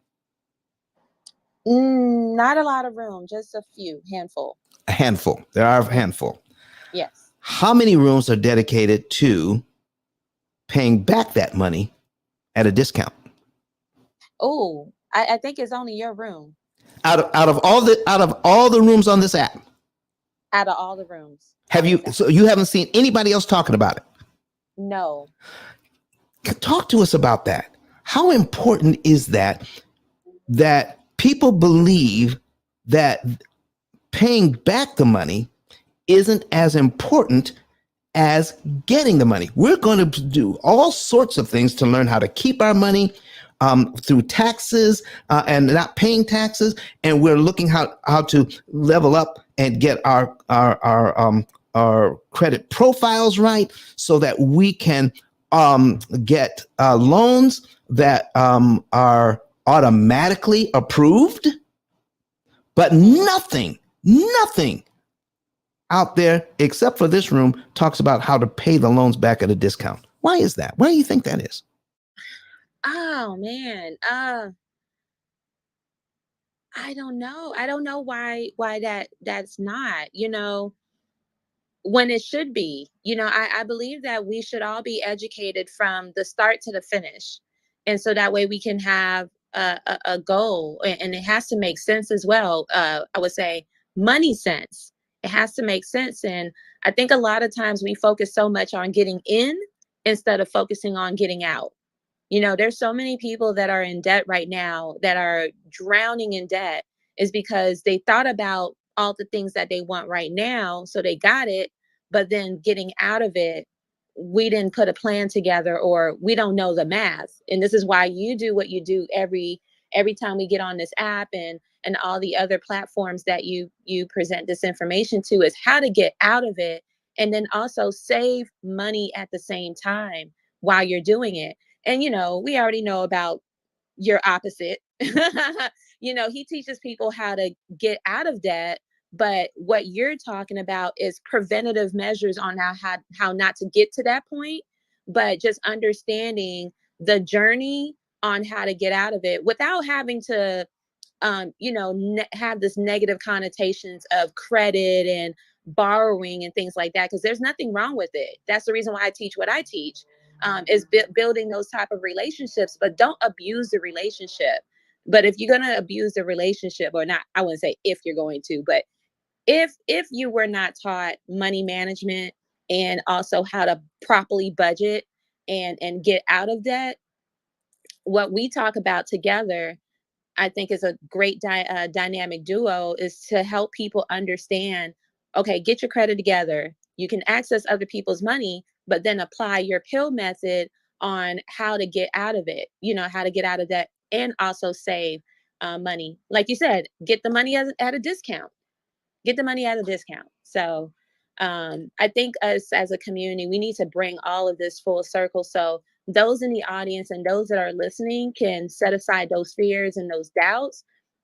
Not a lot of room, just a few, handful. A handful. There are a handful. Yes. How many rooms are dedicated to paying back that money at a discount? Oh, I think it's only your room. Out of all the rooms on this app. Out of all the rooms. So you haven't seen anybody else talking about it? No. Talk to us about that. How important is that people believe that paying back the money isn't as important as getting the money? We're going to do all sorts of things to learn how to keep our money through taxes and not paying taxes. And we're looking how to level up and get our credit profiles right so that we can get loans that are automatically approved. But nothing out there except for this room talks about how to pay the loans back at a discount. Why is that? Why do you think that is? Oh man. I don't know. I don't know why that's not, when it should be. I believe that we should all be educated from the start to the finish. And so that way we can have a goal, and it has to make sense as well. I would say money sense. It has to make sense. And I think a lot of times we focus so much on getting in instead of focusing on getting out. There's so many people that are in debt right now that are drowning in debt is because they thought about all the things that they want right now. So they got it, but then getting out of it, we didn't put a plan together, or we don't know the math. And this is why you do what you do every time we get on this app, and all the other platforms that you present this information to, is how to get out of it, and then also save money at the same time while you're doing it. And we already know about your opposite. He teaches people how to get out of debt, but what you're talking about is preventative measures on how not to get to that point, but just understanding the journey on how to get out of it without having to have this negative connotations of credit and borrowing and things like that, because there's nothing wrong with it. That's the reason why I teach what I teach, is building those type of relationships, but don't abuse the relationship. But if you're going to abuse the relationship, or not, I wouldn't say if you're going to, but if you were not taught money management and also how to properly budget and get out of debt, what we talk about together, I think, is a great dynamic duo, is to help people understand, okay, get your credit together. You can access other people's money, but then apply your P.I.L.L method on how to get out of it, how to get out of that, and also save money. Like you said, get the money at a discount. Get the money at a discount. So I think us as a community, we need to bring all of this full circle, so those in the audience and those that are listening can set aside those fears and those doubts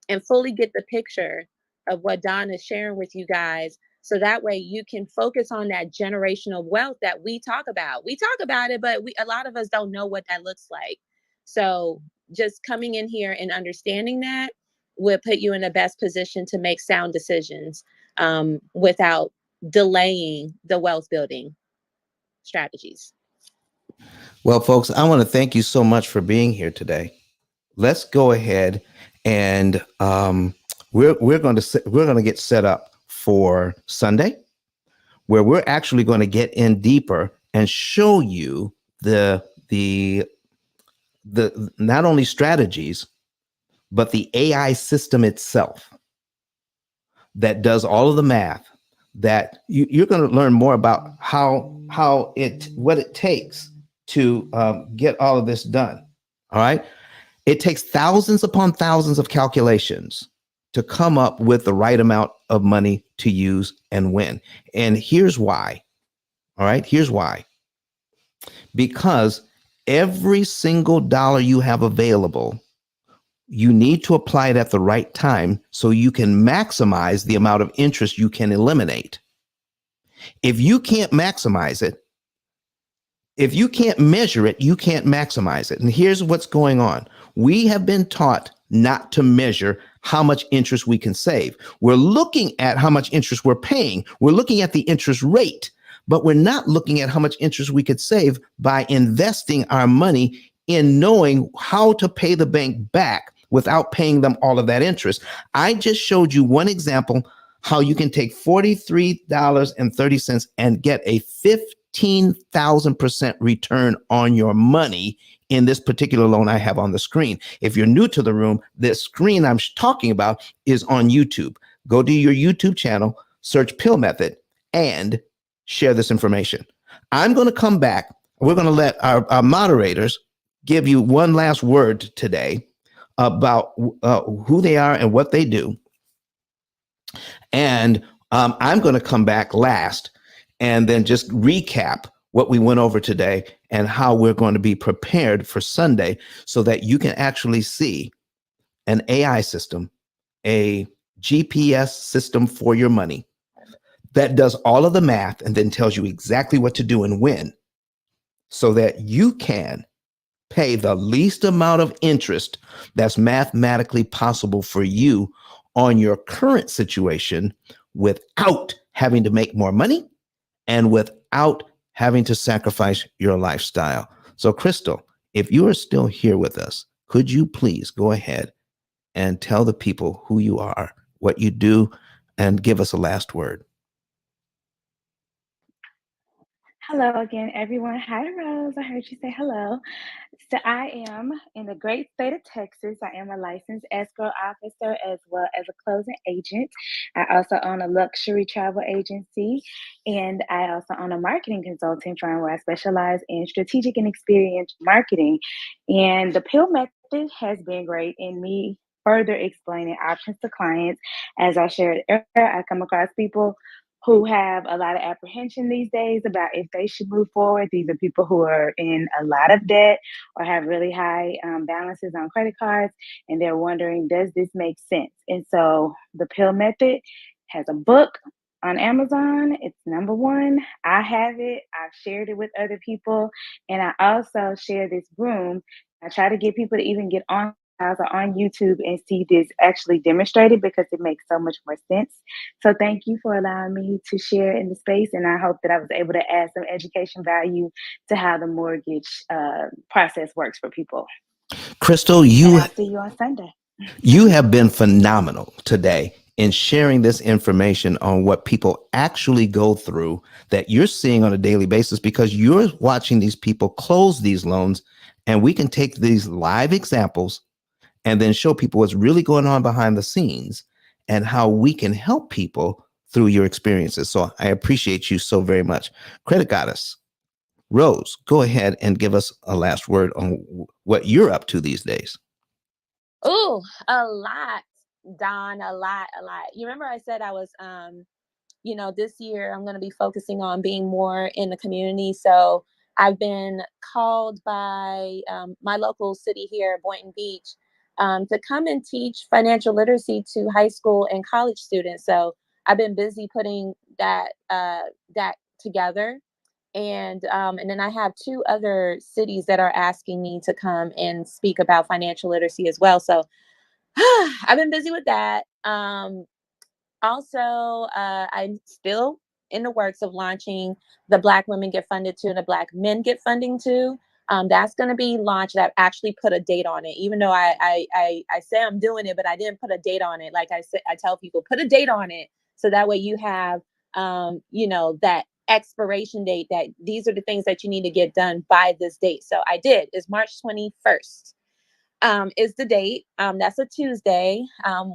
and fully get the picture of what Don is sharing with you guys. So that way you can focus on that generational wealth that we talk about. We talk about it, but a lot of us don't know what that looks like. So just coming in here and understanding that will put you in the best position to make sound decisions, without delaying the wealth building strategies. Well, folks, I want to thank you so much for being here today. Let's go ahead and we're going to get set up for Sunday, where we're actually going to get in deeper and show you the not only strategies, but the AI system itself that does all of the math, that you're going to learn more about what it takes to get all of this done. All right. It takes thousands upon thousands of calculations to come up with the right amount of money to use and when. And here's why. All right. Here's why. Because every single dollar you have available, you need to apply it at the right time so you can maximize the amount of interest you can eliminate. If you can't maximize it, if you can't measure it, you can't maximize it. And here's what's going on. We have been taught not to measure how much interest we can save. We're looking at how much interest we're paying. We're looking at the interest rate, but we're not looking at how much interest we could save by investing our money in knowing how to pay the bank back without paying them all of that interest. I just showed you one example how you can take $43.30 and get a 15,000% return on your money in this particular loan I have on the screen. If you're new to the room, the screen I'm talking about is on YouTube. Go to your YouTube channel, search P.I.L.L method, and share this information. I'm going to come back. We're going to let our moderators give you one last word today about who they are and what they do. And I'm going to come back last and then just recap what we went over today and how we're going to be prepared for Sunday so that you can actually see an AI system, a GPS system for your money that does all of the math and then tells you exactly what to do and when, so that you can pay the least amount of interest that's mathematically possible for you on your current situation without having to make more money and without having to sacrifice your lifestyle. So, Crystal, if you are still here with us, could you please go ahead and tell the people who you are, what you do, and give us a last word? Hello again, everyone. Hi, Rose. I heard you say hello. So I am in the great state of Texas. I am a licensed escrow officer as well as a closing agent. I also own a luxury travel agency, and I also own a marketing consulting firm where I specialize in strategic and experiential marketing. And the P.I.L.L method has been great in me further explaining options to clients. As I shared earlier, I come across people who have a lot of apprehension these days about if they should move forward. These are people who are in a lot of debt or have really high balances on credit cards, and they're wondering, does this make sense? And so the P.I.L.L method has a book on Amazon. It's number one. I have it. I've shared it with other people, and I also share this room. I try to get people to even get on or on YouTube and see this actually demonstrated because it makes so much more sense. So thank you for allowing me to share in the space, and I hope that I was able to add some education value to how the mortgage process works for people. Crystal, And I'll see you on Sunday. you have been phenomenal today in sharing this information on what people actually go through that you're seeing on a daily basis, because you're watching these people close these loans, and we can take these live examples and then show people what's really going on behind the scenes and how we can help people through your experiences. So I appreciate you so very much. Credit Goddess, Rose, go ahead and give us a last word on what you're up to these days. Oh, a lot, Don, a lot, a lot. You remember I said I was, this year I'm going to be focusing on being more in the community. So I've been called by my local city here, Boynton Beach, to come and teach financial literacy to high school and college students. So I've been busy putting that together. And then I have two other cities that are asking me to come and speak about financial literacy as well. So I've been busy with that. Also, I'm still in the works of launching the Black Women Get Funded To and the Black Men Get Funding To. That's going to be launched. I've actually put a date on it, even though I say I'm doing it, but I didn't put a date on it. Like I said, I tell people, put a date on it, so that way you have, that expiration date, that these are the things that you need to get done by this date. So I did. It's March 21st. Is the date. That's a Tuesday,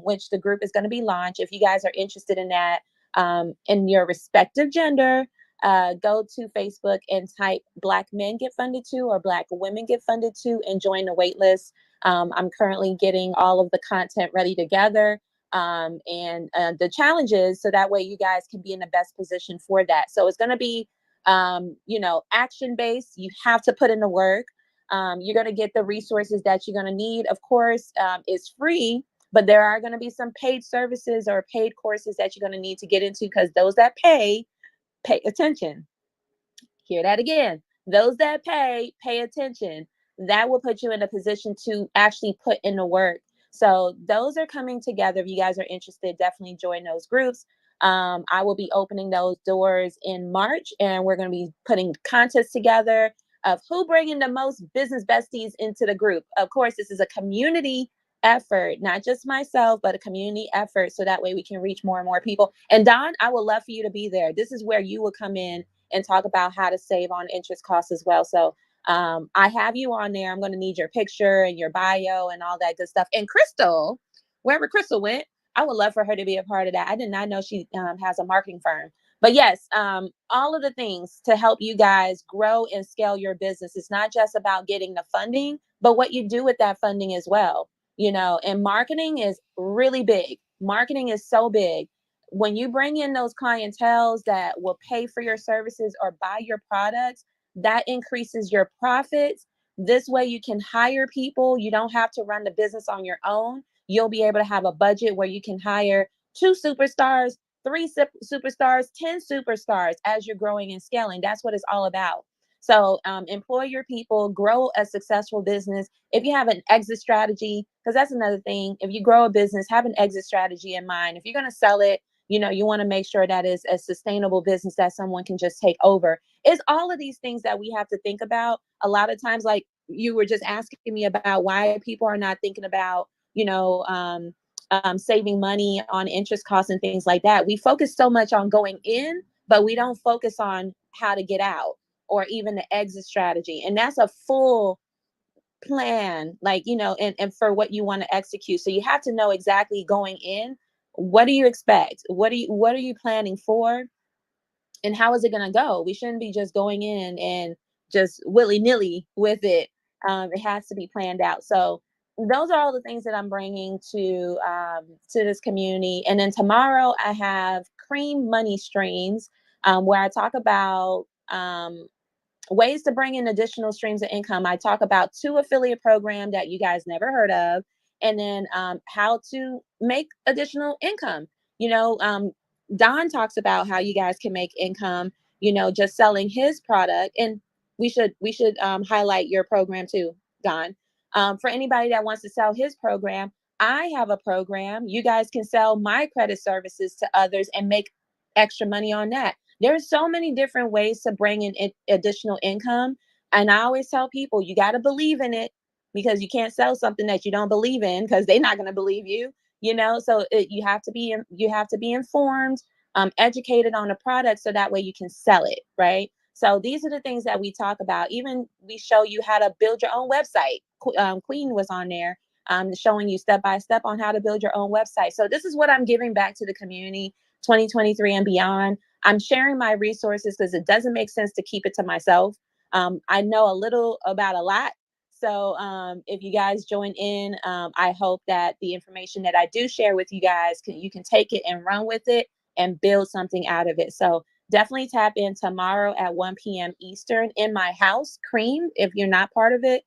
which the group is going to be launched. If you guys are interested in that, in your respective gender, go to Facebook and type Black Men Get Funded To or Black Women Get Funded To and join the wait list. I'm currently getting all of the content ready together, and the challenges, so that way you guys can be in the best position for that. So it's going to be, action based. You have to put in the work. You're going to get the resources that you're going to need. Of course, it's free, but there are going to be some paid services or paid courses that you're going to need to get into, because those that pay attention. Hear that again. Those that pay attention. That will put you in a position to actually put in the work. So those are coming together. If you guys are interested, definitely join those groups. I will be opening those doors in March, and we're going to be putting contests together of who bringing the most business besties into the group. Of course, this is a community effort, not just myself, but a community effort. So that way we can reach more and more people. And Don, I would love for you to be there. This is where you will come in and talk about how to save on interest costs as well. So I have you on there. I'm going to need your picture and your bio and all that good stuff. And Crystal, wherever Crystal went, I would love for her to be a part of that. I did not know she has a marketing firm. But yes, all of the things to help you guys grow and scale your business. It's not just about getting the funding, but what you do with that funding as well. And marketing is really big. Marketing is so big. When you bring in those clienteles that will pay for your services or buy your products, that increases your profits. This way you can hire people. You don't have to run the business on your own. You'll be able to have a budget where you can hire 2 superstars, 3 superstars, 10 superstars as you're growing and scaling. That's what it's all about. So employ your people, grow a successful business. If you have an exit strategy, because that's another thing. If you grow a business, have an exit strategy in mind. If you're going to sell it, you want to make sure that is a sustainable business that someone can just take over. It's all of these things that we have to think about. A lot of times, like you were just asking me about why people are not thinking about, saving money on interest costs and things like that. We focus so much on going in, but we don't focus on how to get out. or even the exit strategy. And that's a full plan, like, and for what you want to execute. So you have to know exactly going in, what do you expect? What are you planning for? And how is it going to go? We shouldn't be just going in and just willy-nilly with it. It has to be planned out. So those are all the things that I'm bringing to this community. And then tomorrow I have Cream Money Streams, where I talk about ways to bring in additional streams of income. I talk about 2 affiliate programs that you guys never heard of, and then how to make additional income. Don talks about how you guys can make income, just selling his product. And we should highlight your program too, Don. For anybody that wants to sell his program, I have a program. You guys can sell my credit services to others and make extra money on that. There's so many different ways to bring in additional income. And I always tell people, you got to believe in it, because you can't sell something that you don't believe in, because they're not going to believe you, so you have to be informed, educated on the product, so that way you can sell it. Right. So these are the things that we talk about. Even we show you how to build your own website. Queen was on there, showing you step by step on how to build your own website. So this is what I'm giving back to the community 2023 and beyond. I'm sharing my resources because it doesn't make sense to keep it to myself. I know a little about a lot. So if you guys join in, I hope that the information that I do share with you guys, you can take it and run with it and build something out of it. So definitely tap in tomorrow at 1 p.m. Eastern in my house, Cream. If you're not part of it,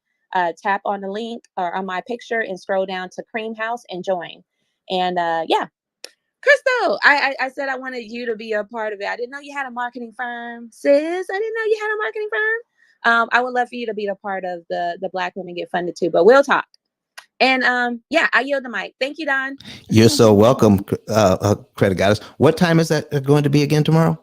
tap on the link or on my picture and scroll down to Cream House and join. And yeah. Crystal, I said I wanted you to be a part of it. I didn't know you had a marketing firm, sis. I didn't know you had a marketing firm. I would love for you to be a part of the Black Women Get Funded too, but we'll talk. And yeah, I yield the mic. Thank you, Don. You're so welcome, Credit Goddess. What time is that going to be again tomorrow?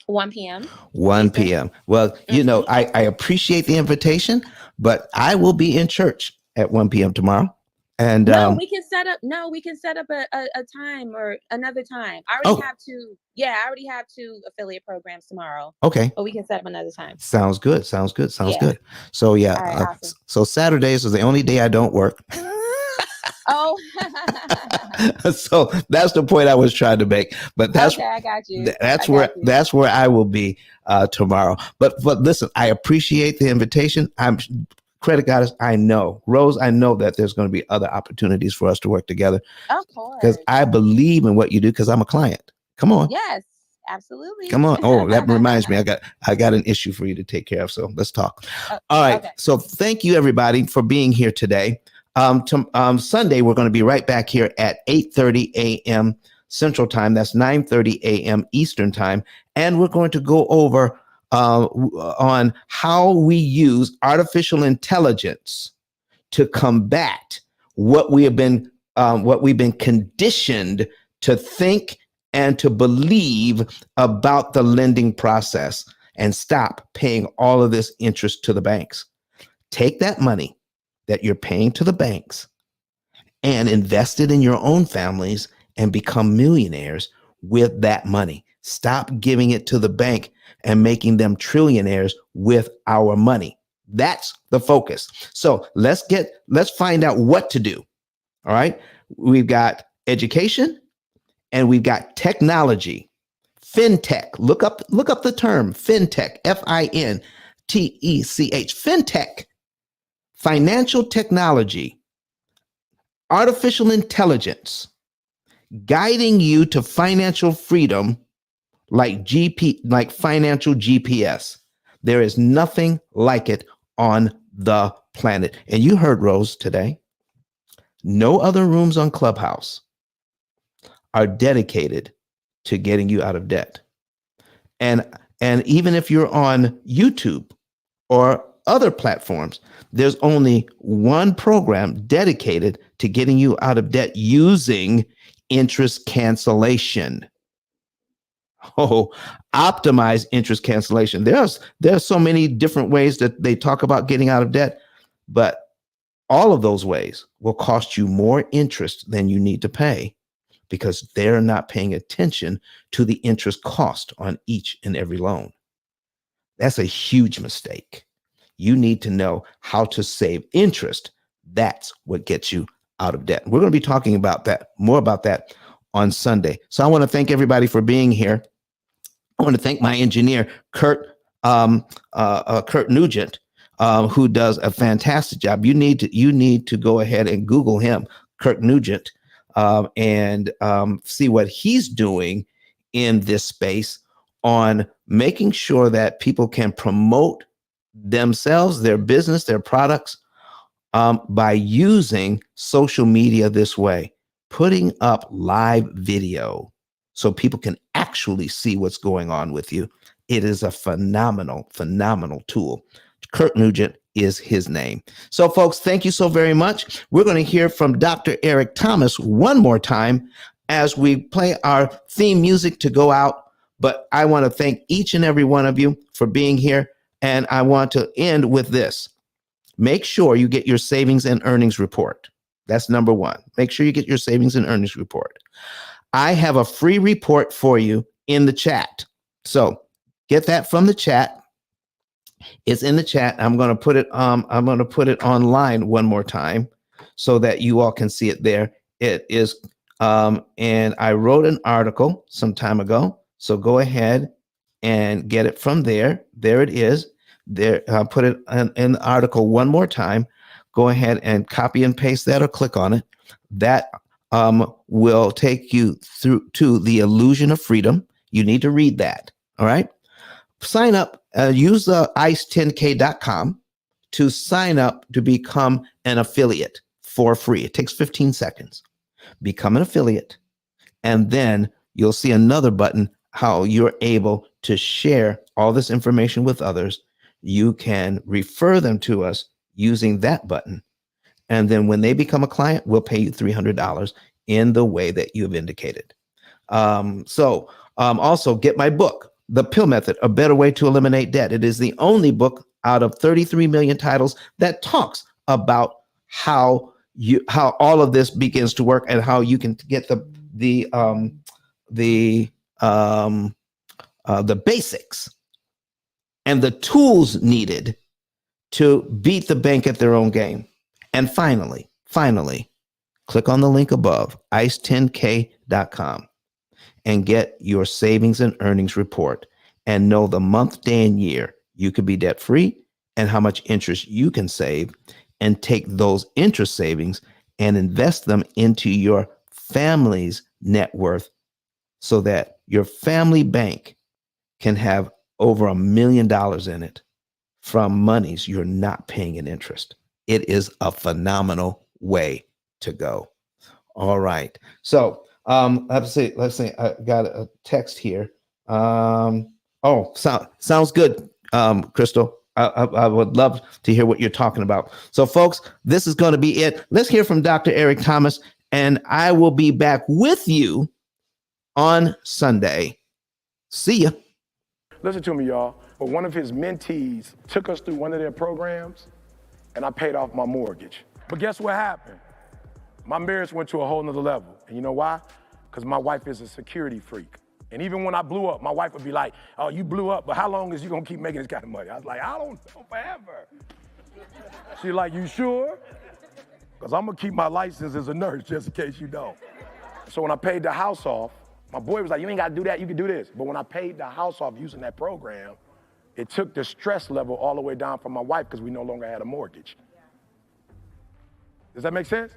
1 p.m. 1 p.m. Well, I appreciate the invitation, but I will be in church at 1 p.m. tomorrow. And we can set up a time or another time. I already have 2 affiliate programs tomorrow. Okay. But we can set up another time. Sounds good. Good. So yeah. Right, awesome. So Saturdays is the only day I don't work. Oh. So that's the point I was trying to make. But that's okay, I got you. That's where I will be tomorrow. But listen, I appreciate the invitation. I'm Credit Goddess, I know. Rose, I know that there's going to be other opportunities for us to work together. Of course. Because I believe in what you do, because I'm a client. Come on. Yes, absolutely. Come on. Oh, that reminds me. I got an issue for you to take care of. So let's talk. All right. Okay. So thank you, everybody, for being here today. Sunday, we're going to be right back here at 8:30 a.m. Central Time. That's 9:30 a.m. Eastern Time. And we're going to go over on how we use artificial intelligence to combat what we've been conditioned to think and to believe about the lending process, and stop paying all of this interest to the banks. Take that money that you're paying to the banks and invest it in your own families and become millionaires with that money. Stop giving it to the bank and making them trillionaires with our money. That's the focus. So let's find out what to do. All right. We've got education and we've got technology. Fintech. Look up the term Fintech, Fintech, Fintech, financial technology, artificial intelligence, guiding you to financial freedom like financial GPS. There is nothing like it on the planet. And you heard Rose today. No other rooms on Clubhouse are dedicated to getting you out of debt. And even if you're on YouTube or other platforms, there's only one program dedicated to getting you out of debt using interest cancellation. Oh, optimize interest cancellation. There's so many different ways that they talk about getting out of debt, but all of those ways will cost you more interest than you need to pay, because they're not paying attention to the interest cost on each and every loan. That's a huge mistake. You need to know how to save interest. That's what gets you out of debt. We're going to be talking about that, more about that on Sunday. So I want to thank everybody for being here. I want to thank my engineer, Kurt Nugent, who does a fantastic job. You need to go ahead and Google him, Kurt Nugent, and see what he's doing in this space on making sure that people can promote themselves, their business, their products by using social media this way, putting up live video so people can actually see what's going on with you. It is a phenomenal, phenomenal tool. Kurt Nugent is his name. So, folks, thank you so very much. We're going to hear from Dr. Eric Thomas one more time as we play our theme music to go out. But I want to thank each and every one of you for being here. And I want to end with this. Make sure you get your savings and earnings report. That's number one. Make sure you get your savings and earnings report. I have a free report for you in the chat. So get that from the chat. It's in the chat. I'm going to put it online one more time so that you all can see it there. It is and I wrote an article some time ago. So go ahead and get it from there. There it is. There, I'll put it in the article one more time. Go ahead and copy and paste that or click on it. That will take you through to The Illusion of Freedom. You need to read that. All right. Sign up, use ice10k.com to sign up to become an affiliate for free. It takes 15 seconds. Become an affiliate. And then you'll see another button, how you're able to share all this information with others. You can refer them to us using that button. And then when they become a client, we'll pay you $300 in the way that you've indicated. Also get my book, The P.I.L.L Method, A Better Way to Eliminate Debt. It is the only book out of 33 million titles that talks about how all of this begins to work and how you can get the basics and the tools needed to beat the bank at their own game. And finally, click on the link above, ice10k.com, and get your savings and earnings report and know the month, day, and year you could be debt free and how much interest you can save, and take those interest savings and invest them into your family's net worth so that your family bank can have over $1 million in it from monies you're not paying in interest. It is a phenomenal way to go. All right. So let's see. I got a text here. Sounds good, Crystal. I would love to hear what you're talking about. So, folks, this is going to be it. Let's hear from Dr. Eric Thomas, and I will be back with you on Sunday. See ya. Listen to me, y'all. But one of his mentees took us through one of their programs, and I paid off my mortgage. But guess what happened? My marriage went to a whole nother level. And you know why? Because my wife is a security freak. And even when I blew up, my wife would be like, oh, you blew up, but how long is you gonna keep making this kind of money? I was like, I don't know, forever. She's like, you sure? Because I'm gonna keep my license as a nurse just in case you don't. So when I paid the house off, my boy was like, you ain't gotta do that, you can do this. But when I paid the house off using that program, it took the stress level all the way down for my wife because we no longer had a mortgage. Does that make sense?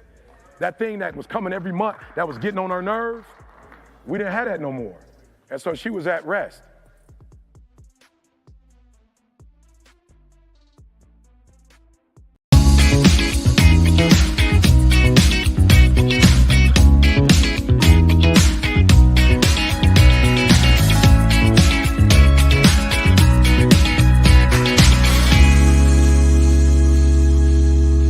That thing that was coming every month, that was getting on her nerves, we didn't have that no more. And so she was at rest.